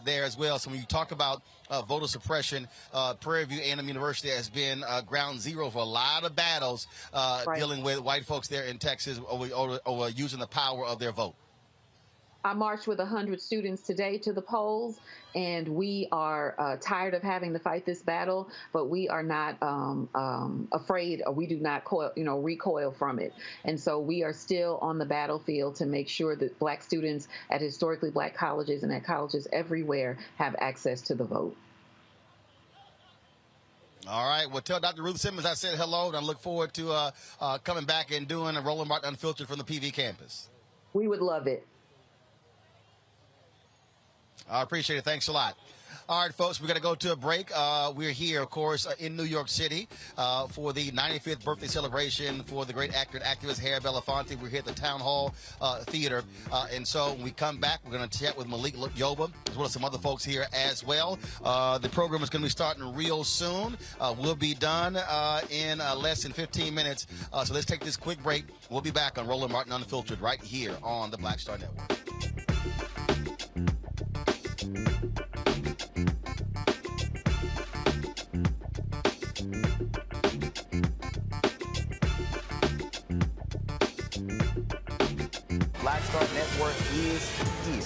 there as well. So when you talk about voter suppression, Prairie View A&M University has been ground zero for a lot of battles dealing with white folks there in Texas over using the power of their vote. I marched with 100 students today to the polls, and we are tired of having to fight this battle, but we are not afraid, or we do not recoil from it. And so we are still on the battlefield to make sure that black students at historically black colleges and at colleges everywhere have access to the vote. All right. Well, tell Dr. Ruth Simmons I said hello, and I look forward to coming back and doing a Roland Martin Unfiltered from the PV campus. We would love it. I appreciate it. Thanks a lot. All right, folks, we're going to go to a break. We're here, of course, in New York City for the 95th birthday celebration for the great actor and activist Harry Belafonte. We're here at the Town Hall Theater. And so when we come back, we're going to chat with Malik Yoba, as well as some other folks here as well. The program is going to be starting real soon. We'll be done in less than 15 minutes. So let's take this quick break. We'll be back on Roland Martin Unfiltered right here on the Black Star Network. Black Star Network is here.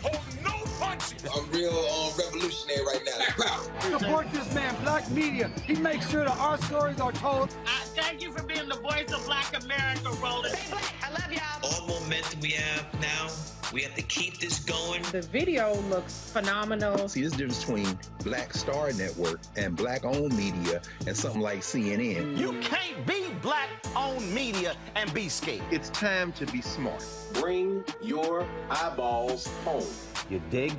Hold no punch I'm real revolutionary right now. Support this man, Black Media. He makes sure that our stories are told. Thank you for being the voice of Black America, Roland. Stay black. I love y'all. All momentum we have now, we have to keep this going. The video looks phenomenal. See, this difference between Black Star Network and Black-owned media and something like CNN. You can't be Black-owned media and be scared. It's time to be smart. Bring your eyeballs home. You dig?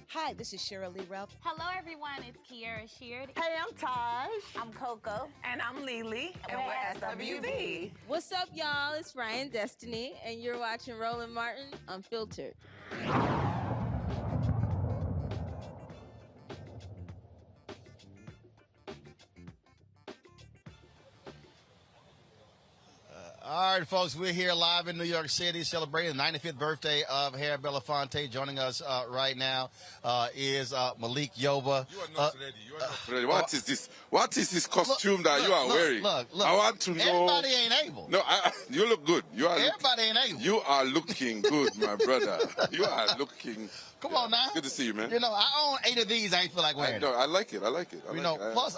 Hi, this is Cheryl Lee Ralph. Hello, everyone. It's Kiara Sheard. Hey, I'm Taj. I'm Coco. And I'm Lily. And we're SWV. What's up, y'all? It's Ryan Destiny, and you're watching Roland Martin Unfiltered. All right, folks, we're here live in New York City celebrating the 95th birthday of Harry Belafonte. Joining us right now is Malik Yoba. You are not ready. You are not ready. What is this? What is this costume that you are wearing? Look. I want to know. Everybody ain't able. No, you look good. You are. Everybody ain't able. You are looking good, my brother. You are looking. Come on now. Good to see you, man. You know, I own 8 of these. I ain't feel like wearing No, I like it. I like it. Plus,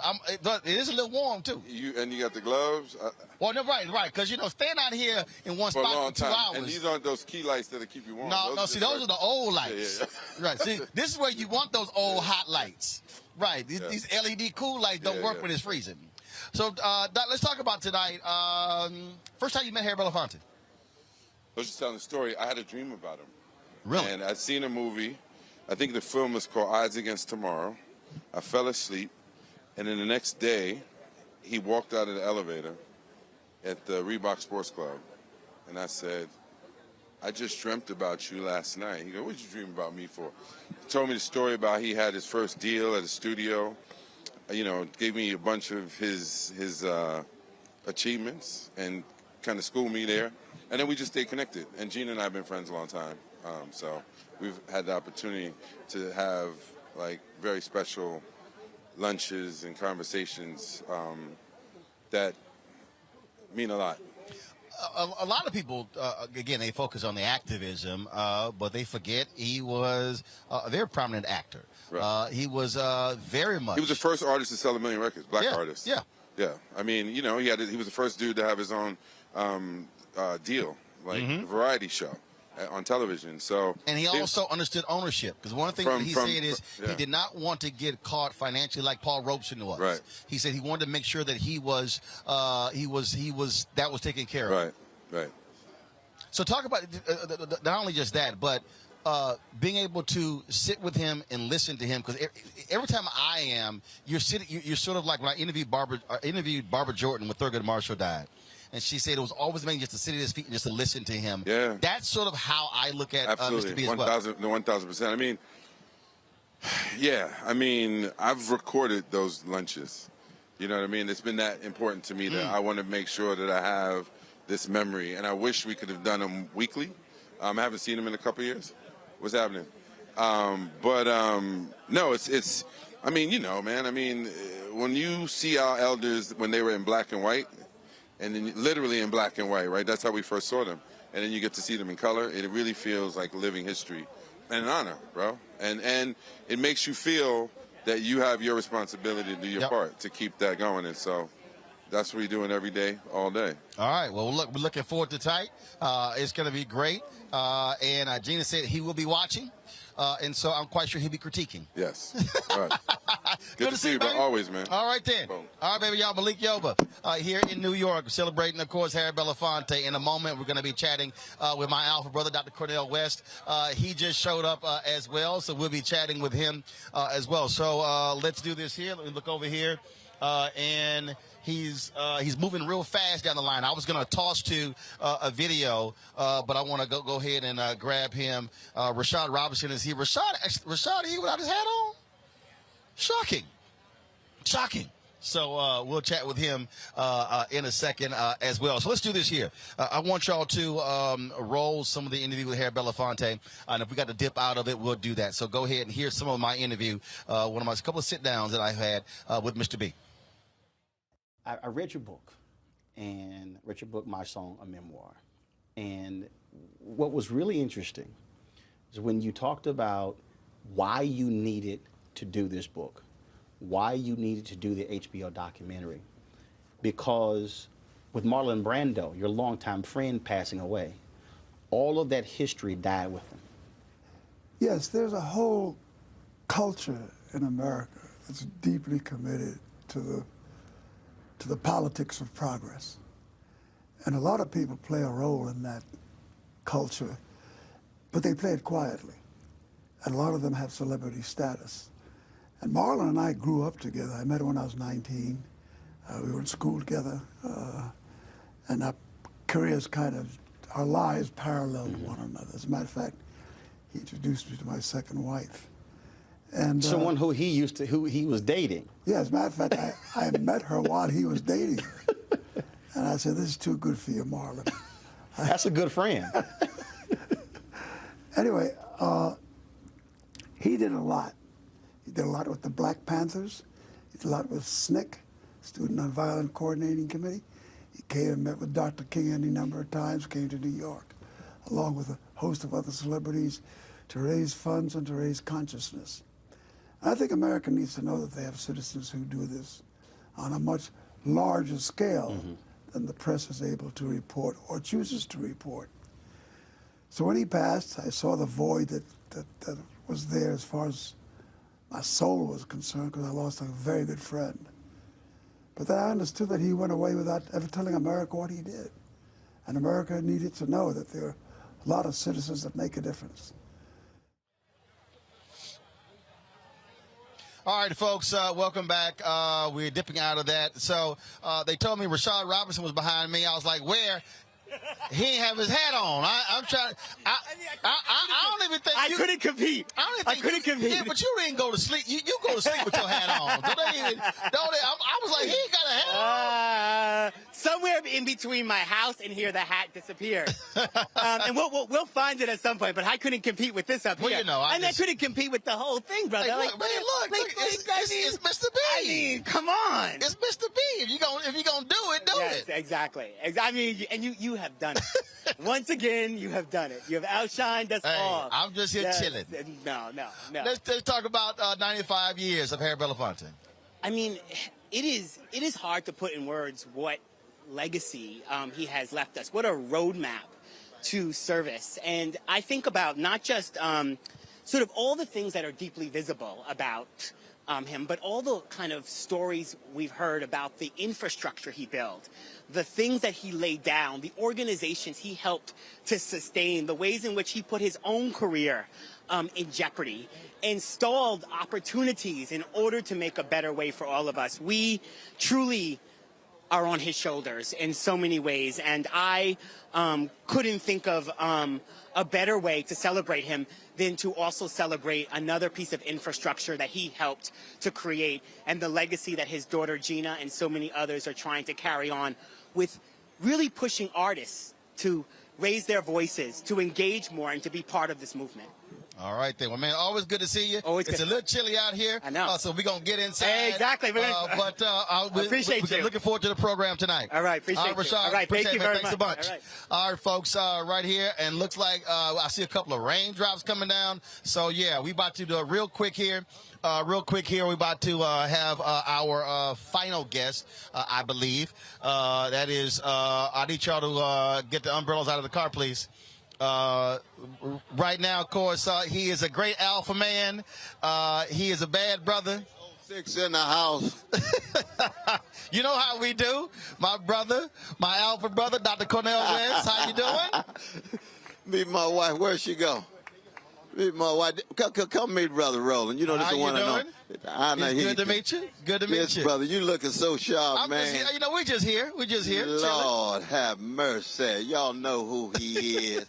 it is a little warm too. You got the gloves. Well, no, right, because staying out here in one for spot a long for 2 time. hours. And these aren't those key lights that'll keep you warm. No, see, those are the old lights. Yeah. Right. See, this is where you want those old hot lights. Right. These LED cool lights don't work when it's freezing. So, Doc, let's talk about tonight. First time you met Harry Belafonte. I was just telling the story. I had a dream about him. Really? And I'd seen a movie. I think the film was called Odds Against Tomorrow. I fell asleep, and then the next day, he walked out of the elevator at the Reebok Sports Club, and I said, I just dreamt about you last night. He goes, what did you dream about me for? He told me the story about he had his first deal at a studio, gave me a bunch of his achievements and kind of schooled me there, and then we just stayed connected. And Gina and I have been friends a long time, so we've had the opportunity to have very special lunches and conversations that mean a lot. A lot of people, again, they focus on the activism, but they forget he was a very prominent actor. Right. He was very much. He was the first artist to sell 1 million records, black artist. Yeah. Yeah. I mean, he was the first dude to have his own deal, a variety show on television. So, and he also understood ownership, because one of the things that he said is he did not want to get caught financially like Paul Robeson was. Right. He said he wanted to make sure that he was that was taken care of. Right. So talk about not only just that, but being able to sit with him and listen to him, because every time you're sort of like when I interviewed Barbara Jordan when Thurgood Marshall died. And she said it was always amazing just to sit at his feet and just to listen to him. Yeah. That's sort of how I look at Mr. B as well. 1,000%. I mean, I've recorded those lunches. You know what I mean? It's been that important to me that I want to make sure that I have this memory. And I wish we could have done them weekly. I haven't seen them in a couple of years. What's happening? No, it's. I mean, man. I mean, when you see our elders when they were in black and white, and then literally in black and white, right? That's how we first saw them. And then you get to see them in color. It really feels like living history and an honor, bro. And it makes you feel that you have your responsibility to do your part to keep that going. And so that's what we're doing every day, all day. All right. Well, look, we're looking forward to tonight. It's going to be great. And Gina said he will be watching. And so I'm quite sure he'll be critiquing. Yes. All right. Good to see you, bro. Always, man. All right, then. Boom. All right, baby, y'all. Malik Yoba here in New York, celebrating, of course, Harry Belafonte. In a moment, we're going to be chatting with my alpha brother, Dr. Cornel West. He just showed up as well, so we'll be chatting with him as well. So let's do this here. Let me look over here. And he's moving real fast down the line. I was going to toss to a video, but I want to go ahead and grab him. Rashad Robinson is here. Rashad, he without his hat on? Shocking. So we'll chat with him in a second as well. So let's do this here. I want y'all to roll some of the interview with Harry Belafonte. And if we got to dip out of it, we'll do that. So go ahead and hear some of my interview, one of my couple of sit-downs that I had with Mr. B. I read your book, and read your book, My Song, A Memoir. And what was really interesting is when you talked about why you needed to do this book, why you needed to do the HBO documentary. Because with Marlon Brando, your longtime friend, passing away, all of that history died with him. Yes, there's a whole culture in America that's deeply committed to the politics of progress. And a lot of people play a role in that culture, but they play it quietly. And a lot of them have celebrity status. And Marlon and I grew up together. I met him when I was 19. We were in school together. And our careers our lives paralleled one another. As a matter of fact, he introduced me to my second wife. And someone who he was dating. Yeah, as a matter of fact, I met her while he was dating her. And I said, this is too good for you, Marlon. That's a good friend. Anyway, he did a lot. He did a lot with the Black Panthers. He did a lot with SNCC, Student Nonviolent Coordinating Committee. He came and met with Dr. King any number of times, came to New York, along with a host of other celebrities, to raise funds and to raise consciousness. And I think America needs to know that they have citizens who do this on a much larger scale than the press is able to report or chooses to report. So when he passed, I saw the void that was there as far as my soul was concerned, because I lost a very good friend. But then I understood that he went away without ever telling America what he did. And America needed to know that there are a lot of citizens that make a difference. All right, folks, welcome back. We're dipping out of that. So they told me Rashad Robinson was behind me. I was like, where? He ain't have his hat on. I'm trying. I don't even think I couldn't compete. I couldn't compete. Yeah, but you didn't go to sleep. You go to sleep with your hat on. So I was like, he ain't got a hat on. Somewhere in between my house and here, the hat disappeared. And we'll find it at some point. But I couldn't compete with this up here. Well, you know, I couldn't compete with the whole thing, brother. Look, it's Mr. B. I mean, come on. It's Mr. B. If you're gonna do it, do it. Yes, exactly. I mean, and you have done it. Once again, you have done it. You have outshined us all. I'm just here chilling. No. Let's talk about 95 years of Harry Belafonte. I mean, it is hard to put in words what legacy he has left us. What a roadmap to service. And I think about not just sort of all the things that are deeply visible about him, but all the kind of stories we've heard about the infrastructure he built, the things that he laid down, the organizations he helped to sustain, the ways in which he put his own career in jeopardy, and stalled opportunities in order to make a better way for all of us. We truly are on his shoulders in so many ways, and I couldn't think of a better way to celebrate him than to also celebrate another piece of infrastructure that he helped to create, and the legacy that his daughter Gina and so many others are trying to carry on with, really pushing artists to raise their voices, to engage more, and to be part of this movement. All right, then. Well, man, always good to see you. Always it's good. a little chilly out here. I know. So we're going to get inside. Exactly. We're looking forward to the program tonight. All right. Appreciate you. Rashad, all right. Thank you very Thanks much. a bunch. All right, folks, right here. And looks like I see a couple of raindrops coming down. So, yeah, we about to do it real quick here. We're about to have our final guest, I believe. That is, I need y'all to get the umbrellas out of the car, please. Right now, of course, he is a great alpha man. He is a bad brother. 6 in the house. You know how we do. My brother, my alpha brother, Dr. Cornel West. How you doing? Meet my wife. Where'd she go? My wife, come meet Brother Roland. You know, this is the one I know. It's good to meet you. Good to meet yes, you. brother, you looking so sharp, man. Just, you know, we're just here. We're just here. Lord have mercy. Y'all know who he is.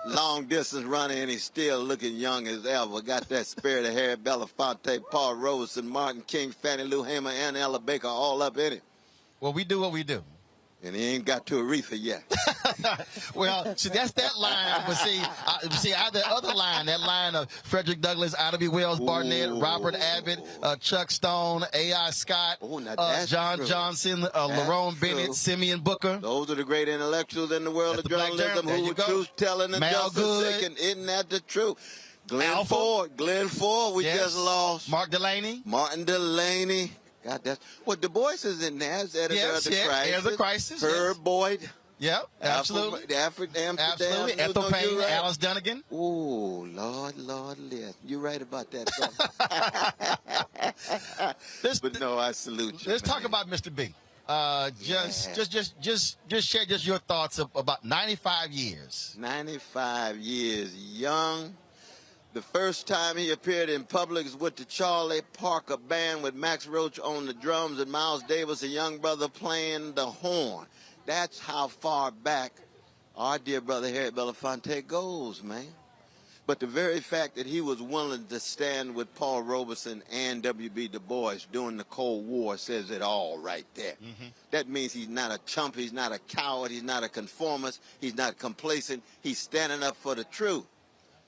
Long distance runner, and he's still looking young as ever. Got that spirit of Harry Belafonte, Paul Robeson, Martin King, Fannie Lou Hamer, and Ella Baker all up in it. Well, we do what we do. And he ain't got to Aretha yet. Well, see, that's that line. But see, the other line, that line of Frederick Douglass, Ida B. Wells, Barnett, Robert Abbott, Chuck Stone, A.I. Scott, John true. Johnson, Lerone Bennett, Simeon Booker. Those are the great intellectuals in the world of journalism who were truth-telling and justice-seeking. Isn't that the truth? Glenn Ford, we just lost. Martin Delaney. God, that's what Du Bois is in there as editor of the Crisis. The Crisis. Herb Boyd. Yep, absolutely. Amsterdam. Absolutely. Ethel Payne, right. Alice Dunnigan. Oh, Lord, yes. You're right about that, brother. But no, I salute you. Let's talk about Mr. B. Just share your thoughts about 95 years. 95 years, young. The first time he appeared in public was with the Charlie Parker Band with Max Roach on the drums and Miles Davis, a young brother, playing the horn. That's how far back our dear brother Harry Belafonte goes, man. But the very fact that he was willing to stand with Paul Robeson and W.B. Du Bois during the Cold War says it all right there. Mm-hmm. That means he's not a chump, he's not a coward, he's not a conformist, he's not complacent, he's standing up for the truth.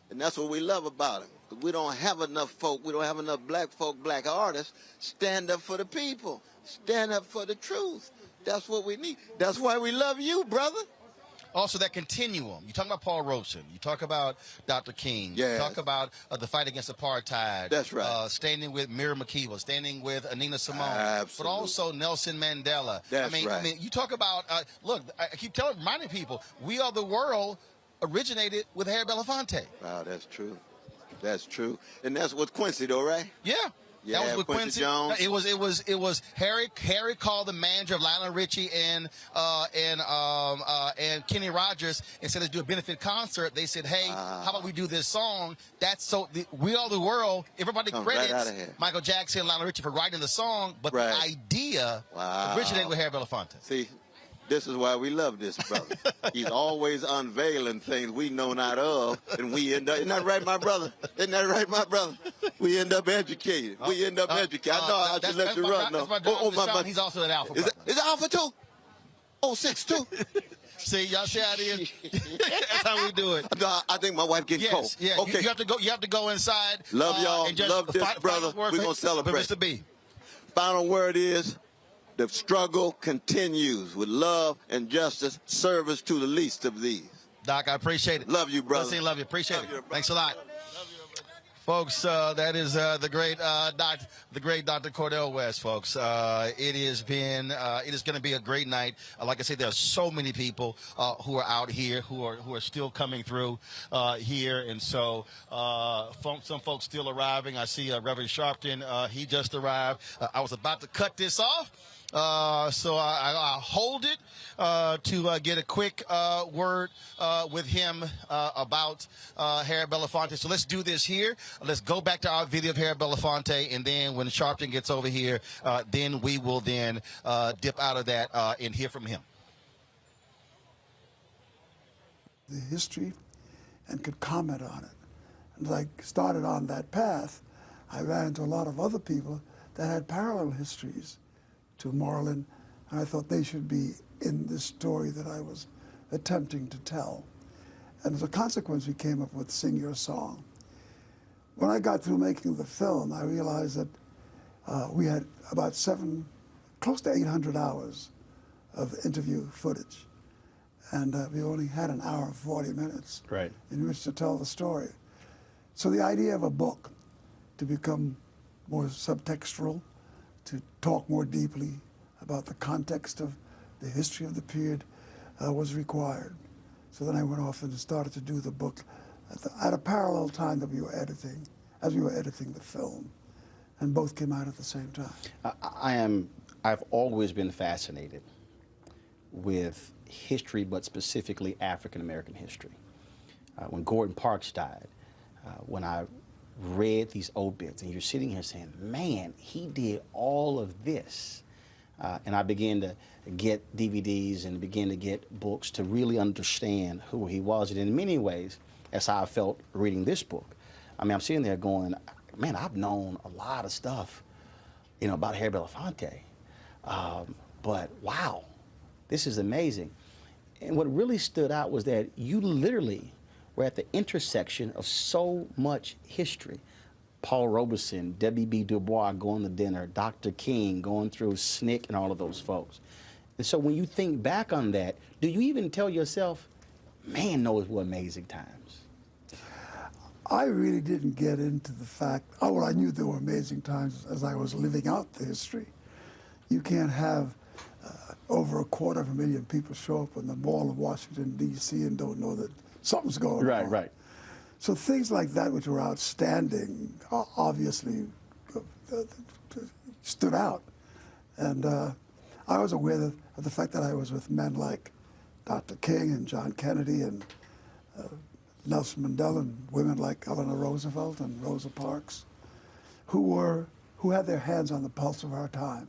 And that's what we love about him. We don't have enough folk, we don't have enough black folk, black artists, stand up for the people, stand up for the truth. That's what we need. That's why we love you, brother. Also, that continuum. You talk about Paul Robeson. You talk about Dr. King. Yes. You talk about the fight against apartheid. That's right. Standing with Miriam Makeba, standing with Nina Simone. Absolutely. But also Nelson Mandela. That's right. I mean, you talk about, look, I keep reminding people, We Are the World originated with Harry Belafonte. Wow, that's true. That's true. And that's with Quincy, though, right? Yeah. Yeah, that was with Quincy Jones. It was Harry. Harry called the manager of Lionel Richie and Kenny Rogers and said, let's do a benefit concert. They said, hey, how about we do this song? We Are the World. Everybody credits Michael Jackson and Lionel Richie for writing the song, but the idea originated with Harry Belafonte. See, this is why we love this brother. He's always unveiling things we know not of, and we end up, isn't that right, my brother? Isn't that right, my brother? We end up educated. We end up educated. I know I should let you run, though. He's also an Alpha. Is it Alpha too? 06 too? See, y'all see how it is? That's how we do it. I think my wife getting cold. Yeah, okay. You have to go inside. Love y'all. Love this brother. We're going to celebrate. Mr. B. Final word is, the struggle continues with love and justice, service to the least of these. Doc, I appreciate it. Love you, brother. Love you. Appreciate it. Thanks a lot. Folks, that is the great Dr. Cordell West, folks. It is going to be a great night. Like I said, there are so many people who are out here who are still coming through here, and so some folks still arriving. I see Reverend Sharpton. He just arrived. I was about to cut this off. So I hold it to get a quick word with him about Harry Belafonte. So let's do this here. Let's go back to our video of Harry Belafonte, and then when Sharpton gets over here, then we will then dip out of that and hear from him. The history and could comment on it. And as I started on that path, I ran into a lot of other people that had parallel histories to Marlon, and I thought they should be in this story that I was attempting to tell. And as a consequence, we came up with Sing Your Song. When I got through making the film, I realized that we had about close to 800 hours of interview footage. And we only had an hour and 40 minutes in which to tell the story. So the idea of a book to become more subtextual, to talk more deeply about the context of the history of the period was required. So then I went off and started to do the book at a parallel time that as we were editing the film, and both came out at the same time. I've always been fascinated with history, but specifically African American history. When Gordon Parks died, when I read these obits, and you're sitting here saying, man, he did all of this. And I began to get DVDs and begin to get books to really understand who he was. And in many ways, that's how I felt reading this book. I mean, I'm sitting there going, man, I've known a lot of stuff, you know, about Harry Belafonte. But wow, this is amazing. And what really stood out was that you literally were at the intersection of so much history. Paul Robeson, W.B. Du Bois going to dinner, Dr. King going through SNCC and all of those folks. And so when you think back on that, do you even tell yourself, man, those were amazing times? I really didn't get into the fact, oh, well, I knew there were amazing times as I was living out the history. You can't have over 250,000 people show up on the Mall of Washington, D.C. and don't know that something's going on. Right, right. So things like that, which were outstanding, obviously stood out. And I was aware of the fact that I was with men like Dr. King and John Kennedy and Nelson Mandela and women like Eleanor Roosevelt and Rosa Parks, who had their hands on the pulse of our time.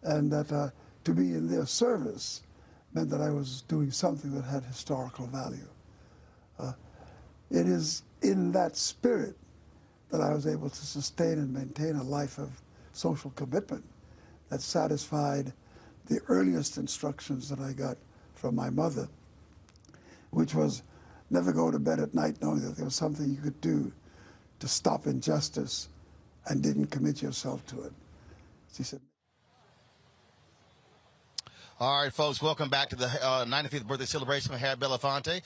And that to be in their service meant that I was doing something that had historical value. It is in that spirit that I was able to sustain and maintain a life of social commitment that satisfied the earliest instructions that I got from my mother, which was never go to bed at night knowing that there was something you could do to stop injustice and didn't commit yourself to it. She said, all right, folks, welcome back to the 95th birthday celebration of Harry Belafonte.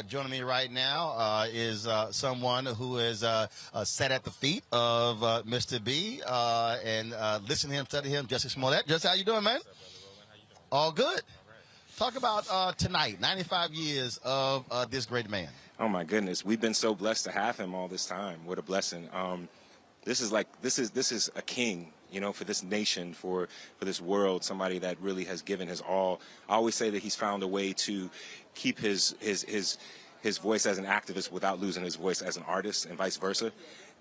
Joining me right now is someone who is sat at the feet of Mr. B and listen to him, study him, Justice Smollett. Just how you doing, man? All good. Talk about tonight, 95 years of this great man. Oh, my goodness. We've been so blessed to have him all this time. What a blessing. This is a king, you know, for this nation, for this world, somebody that really has given his all. I always say that he's found a way to keep his voice as an activist without losing his voice as an artist, and vice versa.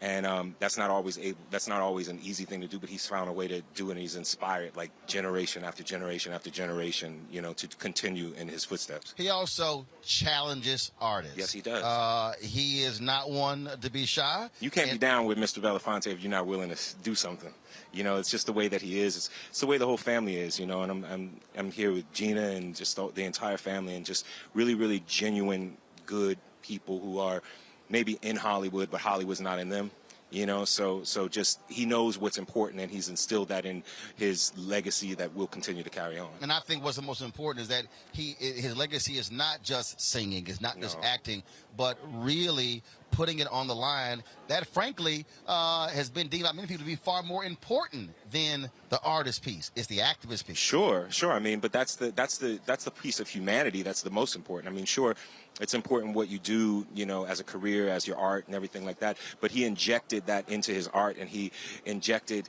And that's not always an easy thing to do, but he's found a way to do it, and he's inspired like generation after generation after generation, you know, to continue in his footsteps. He also challenges artists. Yes, he does. He is not one to be shy. You can't be down with Mr. Belafonte if you're not willing to do something. You know, it's just the way that he is. It's the way the whole family is, you know, and I'm here with Gina and just the entire family, and just really, really genuine, good people who are maybe in Hollywood, but Hollywood's not in them, you know, so just he knows what's important, and he's instilled that in his legacy that will continue to carry on. And I think what's the most important is that his legacy is not just singing, it's not just acting, but really putting it on the line that frankly has been deemed by many people to be far more important than the artist piece. It's the activist piece. Sure. I mean, but that's the piece of humanity that's the most important. I mean, sure, it's important what you do, you know, as a career, as your art and everything like that. But he injected that into his art, and he injected,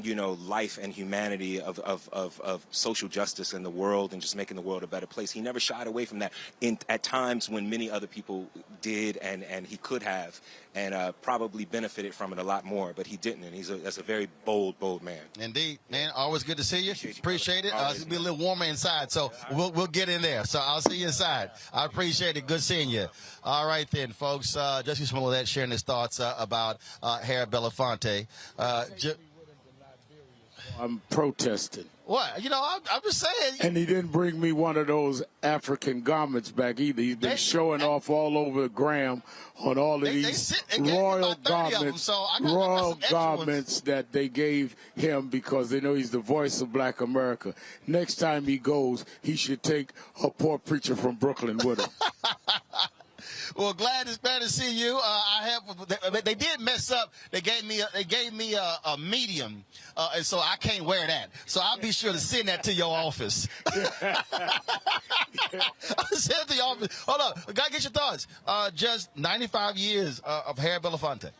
you know, life and humanity of social justice in the world, and just making the world a better place. He never shied away from that at times when many other people did, and he could have, and probably benefited from it a lot more, but he didn't, and that's a very bold man. Indeed, man. Always good to see you. Appreciate it. It's be a little warmer inside, so we'll get in there. So I'll see you inside. I appreciate it. Good seeing you. All right then, folks. Justice Smollett sharing his thoughts about Harry Belafonte. I'm protesting. What? You know, I'm just saying. And he didn't bring me one of those African garments back either. He's been showing off all over the gram on all of these royal garments, garments that they gave him because they know he's the voice of Black America. Next time he goes, he should take a poor preacher from Brooklyn with him. Well, glad to see you. They did mess up. They gave me a medium, and so I can't wear that. So I'll be sure to send that to your office. I'll send it to your office. Hold on, gotta get your thoughts. Just 95 years of Harry Belafonte.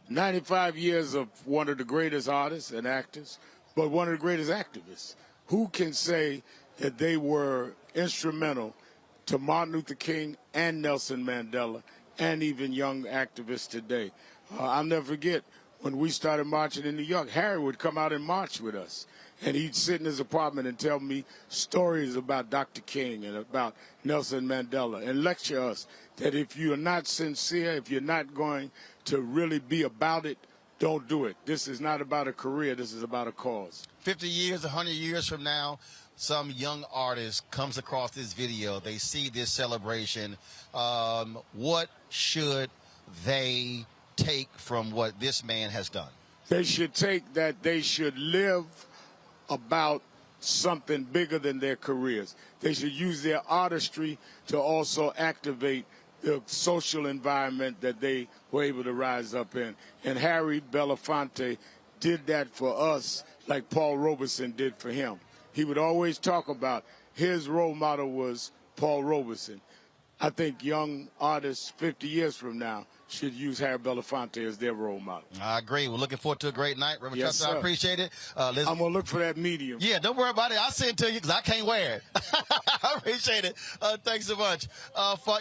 95 years of one of the greatest artists and actors, but one of the greatest activists. Who can say that they were instrumental to Martin Luther King and Nelson Mandela and even young activists today. I'll never forget when we started marching in New York, Harry would come out and march with us. And he'd sit in his apartment and tell me stories about Dr. King and about Nelson Mandela and lecture us that if you're not sincere, if you're not going to really be about it, don't do it. This is not about a career. This is about a cause. 50 years, 100 years from now, some young artist comes across this video. They see this celebration. What should they take from what this man has done? They should take that they should live about something bigger than their careers. They should use their artistry to also activate the social environment that they were able to rise up in. And Harry Belafonte did that for us like Paul Robeson did for him. He would always talk about his role model was Paul Robeson. I think young artists 50 years from now should use Harry Belafonte as their role model. I agree. We're looking forward to a great night. Reverend Yes, Chester, I appreciate it. I'm going to look for that medium. Yeah, don't worry about it. I'll send it to you because I can't wear it. I appreciate it. Thanks so much.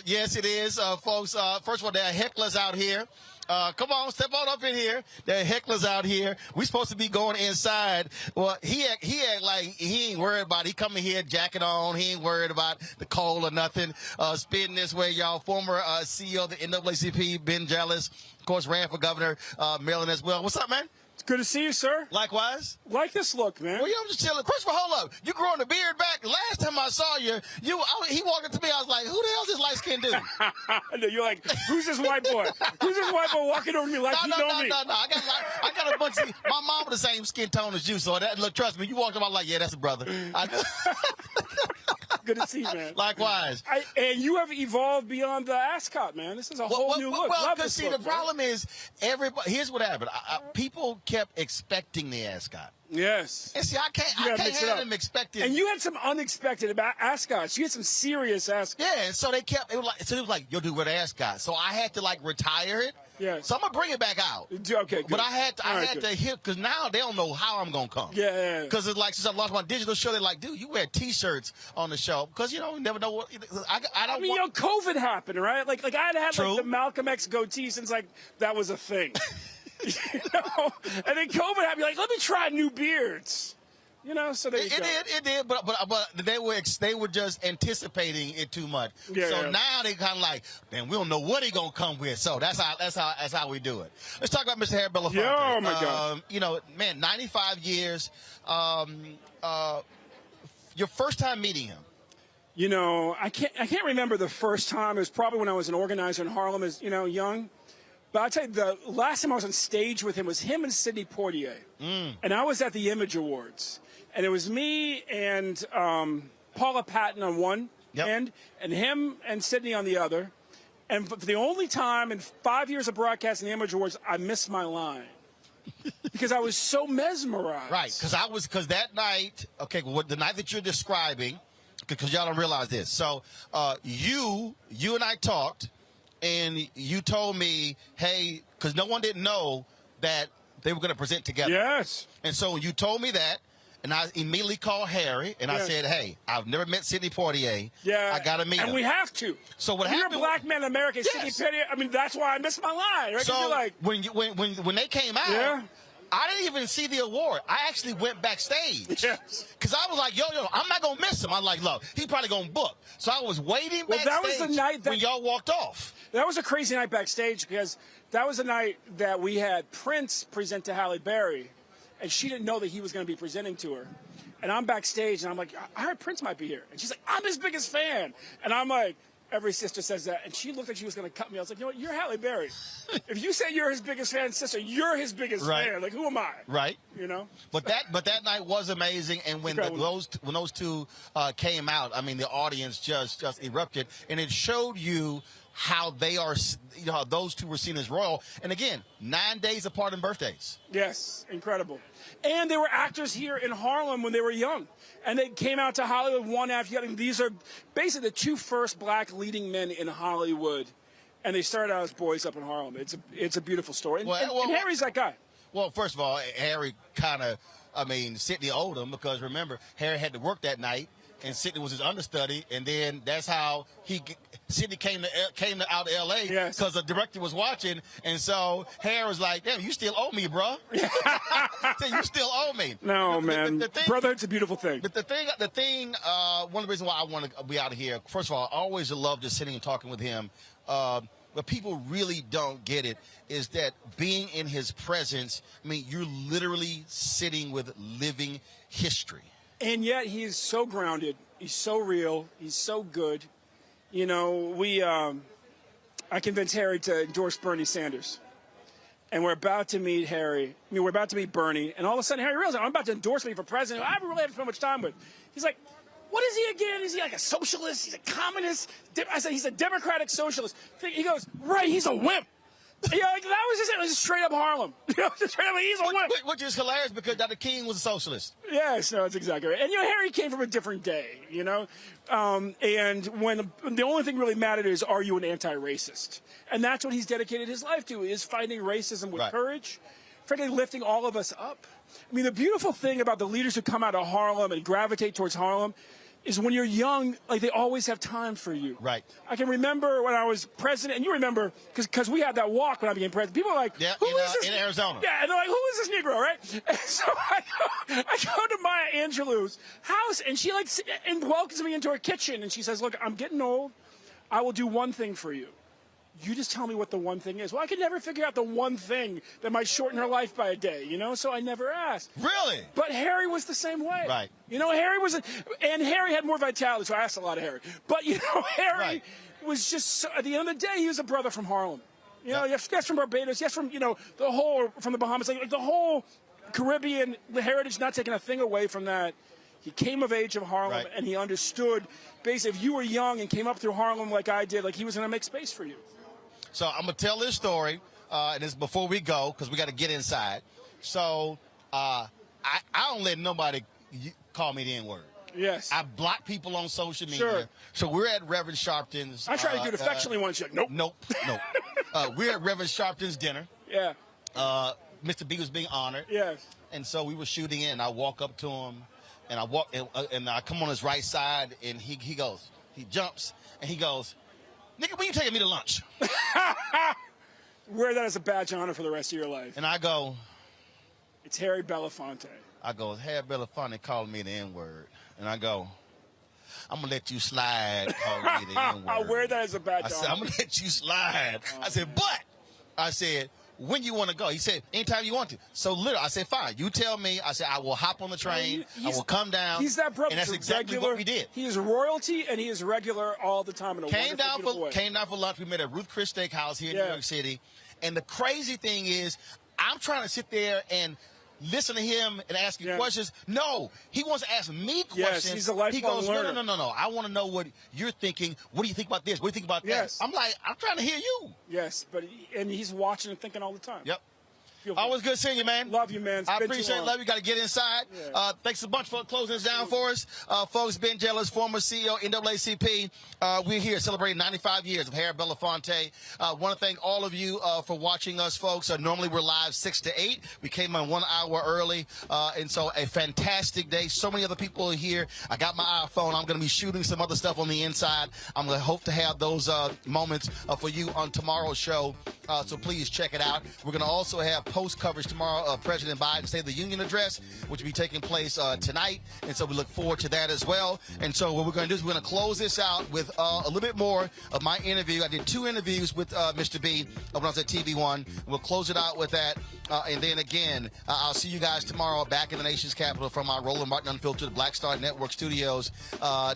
Yes, it is. Folks, first of all, there are hecklers out here. Come on, step on up in here. There are hecklers out here. We're supposed to be going inside. Well, he act like he ain't worried about it. He coming here, jacket on. He ain't worried about the cold or nothing. Spitting this way, y'all. Former CEO of the NAACP, Ben Jealous, of course, ran for governor, Maryland as well. What's up, man? It's good to see you, sir. Likewise. Like this look, man. Well, yeah, I'm just chilling. Christopher, hold up. You growing the beard back. Last time I saw you, he walked up to me. I was like, who the hell's this light-skinned dude? You're like, who's this white boy? Who's this white boy walking over to me like he know me? No. I got a bunch of, my mom with the same skin tone as you, so that, look, trust me, you walked up, I'm like, yeah, that's a brother. Good to see you, man. Likewise. And you have evolved beyond the ascot, man. This is a whole new look. Well, because see, the problem is, here's what happened. People kept expecting the ascot. Yes. And see, I can't have them expecting. And you had some unexpected about ascots. You had some serious ascots. Yeah, and so it was like, yo, dude, we're the ascot. So I had to, like, retire it. Yeah. So I'm going to bring it back out. Okay, good. But I had to hit, because now they don't know how I'm going to come. Yeah. Because it's like, since I lost my digital show, they're like, dude, you wear T-shirts on the show. Because, you never know what, I mean, COVID happened, right? Like I had like the Malcolm X goatee since, like, that was a thing. And then COVID happened, like, let me try new beards. So there you go. It did, but they were just anticipating it too much. Now they kind of like, man, we don't know what he gonna come with. So that's how we do it. Let's talk about Mr. Harry Belafonte. Oh my God. Man, 95 years. Your first time meeting him. I can't remember the first time. It was probably when I was an organizer in Harlem as young. But I'll tell you, the last time I was on stage with him was him and Sidney Poitier. And I was at the Image Awards. And it was me and Paula Patton on one end, and him and Sidney on the other. And for the only time in 5 years of broadcasting the Image Awards, I missed my line. Because I was so mesmerized. Right, because that night, the night that you're describing, because y'all don't realize this. So you and I talked, and you told me, hey, because no one didn't know that they were going to present together. Yes. And so when you told me that, and I immediately called Harry, and I said, hey, I've never met Sidney Poitier. Yeah. I got to meet him. And we have to. So what You're happened? a black man in America, Sidney Poitier. I mean, that's why I missed my line. Right? So you're like, when they came out, I didn't even see the award. I actually went backstage. Because I was like, yo, I'm not going to miss him. I'm like, look, he probably going to book. So I was waiting backstage that was the night when y'all walked off. That was a crazy night backstage because that was the night that we had Prince present to Halle Berry, and she didn't know that he was going to be presenting to her. And I'm backstage, and I'm like, I heard Prince might be here. And she's like, I'm his biggest fan. And I'm like, every sister says that. And she looked like she was going to cut me. I was like, you know what? You're Halle Berry. If you say you're his biggest fan, sister, you're his biggest fan. Like, who am I? Right. But that night was amazing. And when those two came out, I mean, the audience just erupted. And it showed you how they are, those two were seen as royal. And again, 9 days apart in birthdays. Yes, incredible. And they were actors here in Harlem when they were young. And they came out to Hollywood one after the other. These are basically the two first black leading men in Hollywood. And they started out as boys up in Harlem. It's a beautiful story. And Harry's that guy. Well, first of all, Harry kind of, Sidney owed him because remember, Harry had to work that night. and Sidney was his understudy, and then that's how Sidney came out to L.A. because the director was watching, and so Harry was like, "Damn, you still owe me, bro." You still owe me. No, man. Brotherhood's a beautiful thing. But the thing, one of the reasons why I want to be out of here, first of all, I always love just sitting and talking with him. But people really don't get it is that being in his presence, I mean, you're literally sitting with living history. And yet he is so grounded. He's so real. He's so good. You know, I convinced Harry to endorse Bernie Sanders. And we're about to meet we're about to meet Bernie. And all of a sudden, Harry realizes, I'm about to endorse me for president. I haven't really had so much time with. He's like, what is he again? Is he like a socialist? He's a communist? I said, he's a democratic socialist. He goes, right, he's a wimp. You know, that was just it. It was straight up Harlem. You know, straight up, he's a wimp. Which is hilarious because Dr. King was a socialist. Yes, no, that's exactly right. And, you know, Harry came from a different day, you know. And when the only thing really mattered is, are you an anti-racist? And that's what he's dedicated his life to, is fighting racism with courage, frankly, lifting all of us up. I mean, the beautiful thing about the leaders who come out of Harlem and gravitate towards Harlem is when you're young, like, they always have time for you. Right. I can remember when I was president, and you remember, because we had that walk when I became president. People were like, who is this? In Arizona. Yeah, and they're like, who is this Negro, right? And so I go to Maya Angelou's house, and she, like, and welcomes me into her kitchen, and she says, look, I'm getting old. I will do one thing for you. You just tell me what the one thing is. Well, I could never figure out the one thing that might shorten her life by a day, you know, so I never asked. Really? But Harry was the same way. Right. You know, and Harry had more vitality, so I asked a lot of Harry. But, you know, Harry was just, at the end of the day, he was a brother from Harlem. You know, yes, from Barbados, yes, from, you know, from the Bahamas, like the whole Caribbean, the heritage, not taking a thing away from that. He came of age of Harlem, and he understood, basically, if you were young and came up through Harlem like I did, like, he was going to make space for you. So I'm going to tell this story, and it's before we go, because we got to get inside. So I don't let nobody call me the N-word. Yes. I block people on social media. Sure. So we're at Reverend Sharpton's. I try to do it affectionately once. You're like, nope. Nope. We're at Reverend Sharpton's dinner. Yeah. Mr. B was being honored. Yes. And so we were shooting in, and I walk up to him, and I come on his right side, and he jumps, and he goes, nigga, when you taking me to lunch? Wear that as a badge of honor for the rest of your life. And I go, it's Harry Belafonte. I go, Harry Belafonte called me the N-word. And I go, I'm going to let you slide, call me the N-word. I'll wear that as a badge of honor. I said, I'm going to let you slide. I said, when you want to go? He said, anytime you want to. So literally, I said, fine. You tell me. I said, I will hop on the train. I will come down. He's that brother. And that's exactly what we did. He is royalty, and he is regular all the time in a came down for lunch. We met at Ruth Chris Steakhouse here in New York City. And the crazy thing is, I'm trying to sit there and listen to him and ask you questions. No, he wants to ask me questions. Yes, he's a lifelong learner. No. I want to know what you're thinking. What do you think about this? What do you think about that? I'm like, I'm trying to hear you. Yes, and he's watching and thinking all the time. Yep. Always good seeing you, man. Love you, man. I appreciate it. Love you. Got to get inside. Yeah. Thanks a bunch for closing us down for us. Folks, Ben Jealous, former CEO, NAACP. We're here celebrating 95 years of Harry Belafonte. Want to thank all of you for watching us, folks. Normally we're live 6 to 8. We came on 1 hour early. And so a fantastic day. So many other people are here. I got my iPhone. I'm going to be shooting some other stuff on the inside. I'm going to hope to have those moments for you on tomorrow's show. So please check it out. We're going to also have post coverage tomorrow of President Biden's State of the Union address, which will be taking place tonight. And so we look forward to that as well. And so what we're going to do is we're going to close this out with a little bit more of my interview. I did 2 interviews with Mr. B when I was at TV1. We'll close it out with that. And then again, I'll see you guys tomorrow back in the nation's capital from our Roland Martin Unfiltered Black Star Network studios.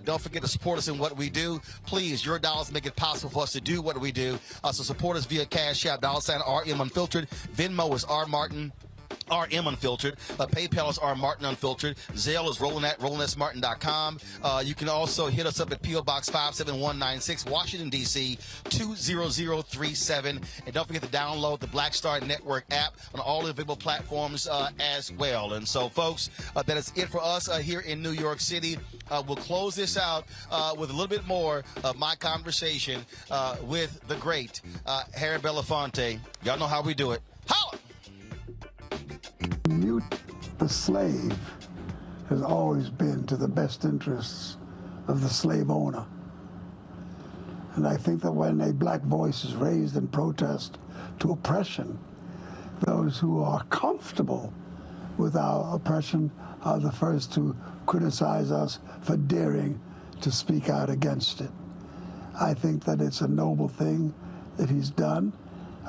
Don't forget to support us in what we do. Please, your dollars make it possible for us to do what we do. So support us via Cash App, $RM Unfiltered. Venmo is R Martin. RM Unfiltered. PayPal is R Martin Unfiltered. Zelle is rolling@rollinsmartin.com. You can also hit us up at P.O. Box 57196, Washington, D.C. 20037. And don't forget to download the Black Star Network app on all the available platforms as well. And so, folks, that is it for us here in New York City. We'll close this out with a little bit more of my conversation with the great Harry Belafonte. Y'all know how we do it. Holla! The slave has always been to the best interests of the slave owner. And I think that when a black voice is raised in protest to oppression, those who are comfortable with our oppression are the first to criticize us for daring to speak out against it. I think that it's a noble thing that he's done.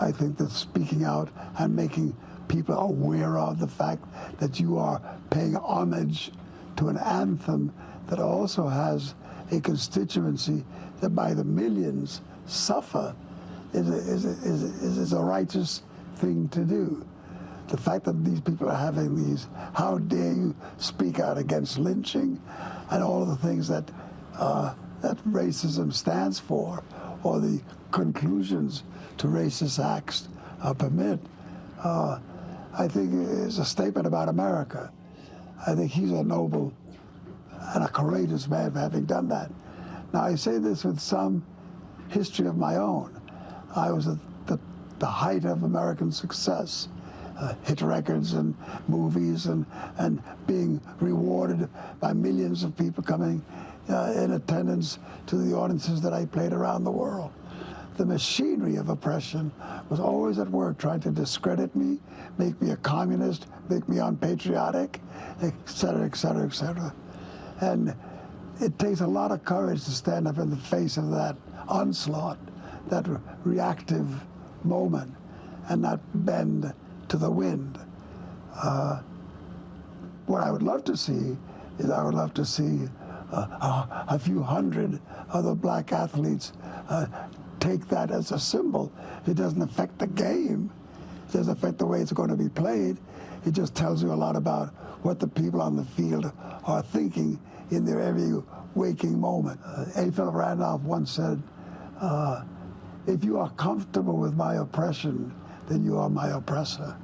I think that speaking out and making people aware of the fact that you are paying homage to an anthem that also has a constituency that by the millions suffer is a righteous thing to do. The fact that these people are having these, how dare you speak out against lynching and all of the things that that racism stands for, or the conclusions to racist acts permit, I think is a statement about America. I think he's a noble and a courageous man for having done that. Now, I say this with some history of my own. I was at the height of American success, hit records and movies and being rewarded by millions of people coming in attendance to the audiences that I played around the world. The machinery of oppression was always at work trying to discredit me, make me a communist, make me unpatriotic, et cetera, et cetera, et cetera. And it takes a lot of courage to stand up in the face of that onslaught, that reactive moment, and not bend to the wind. What I would love to see is I would love to see a few hundred other black athletes take that as a symbol. It doesn't affect the game. It doesn't affect the way it's going to be played. It just tells you a lot about what the people on the field are thinking in their every waking moment. A. Philip Randolph once said, if you are comfortable with my oppression, then you are my oppressor.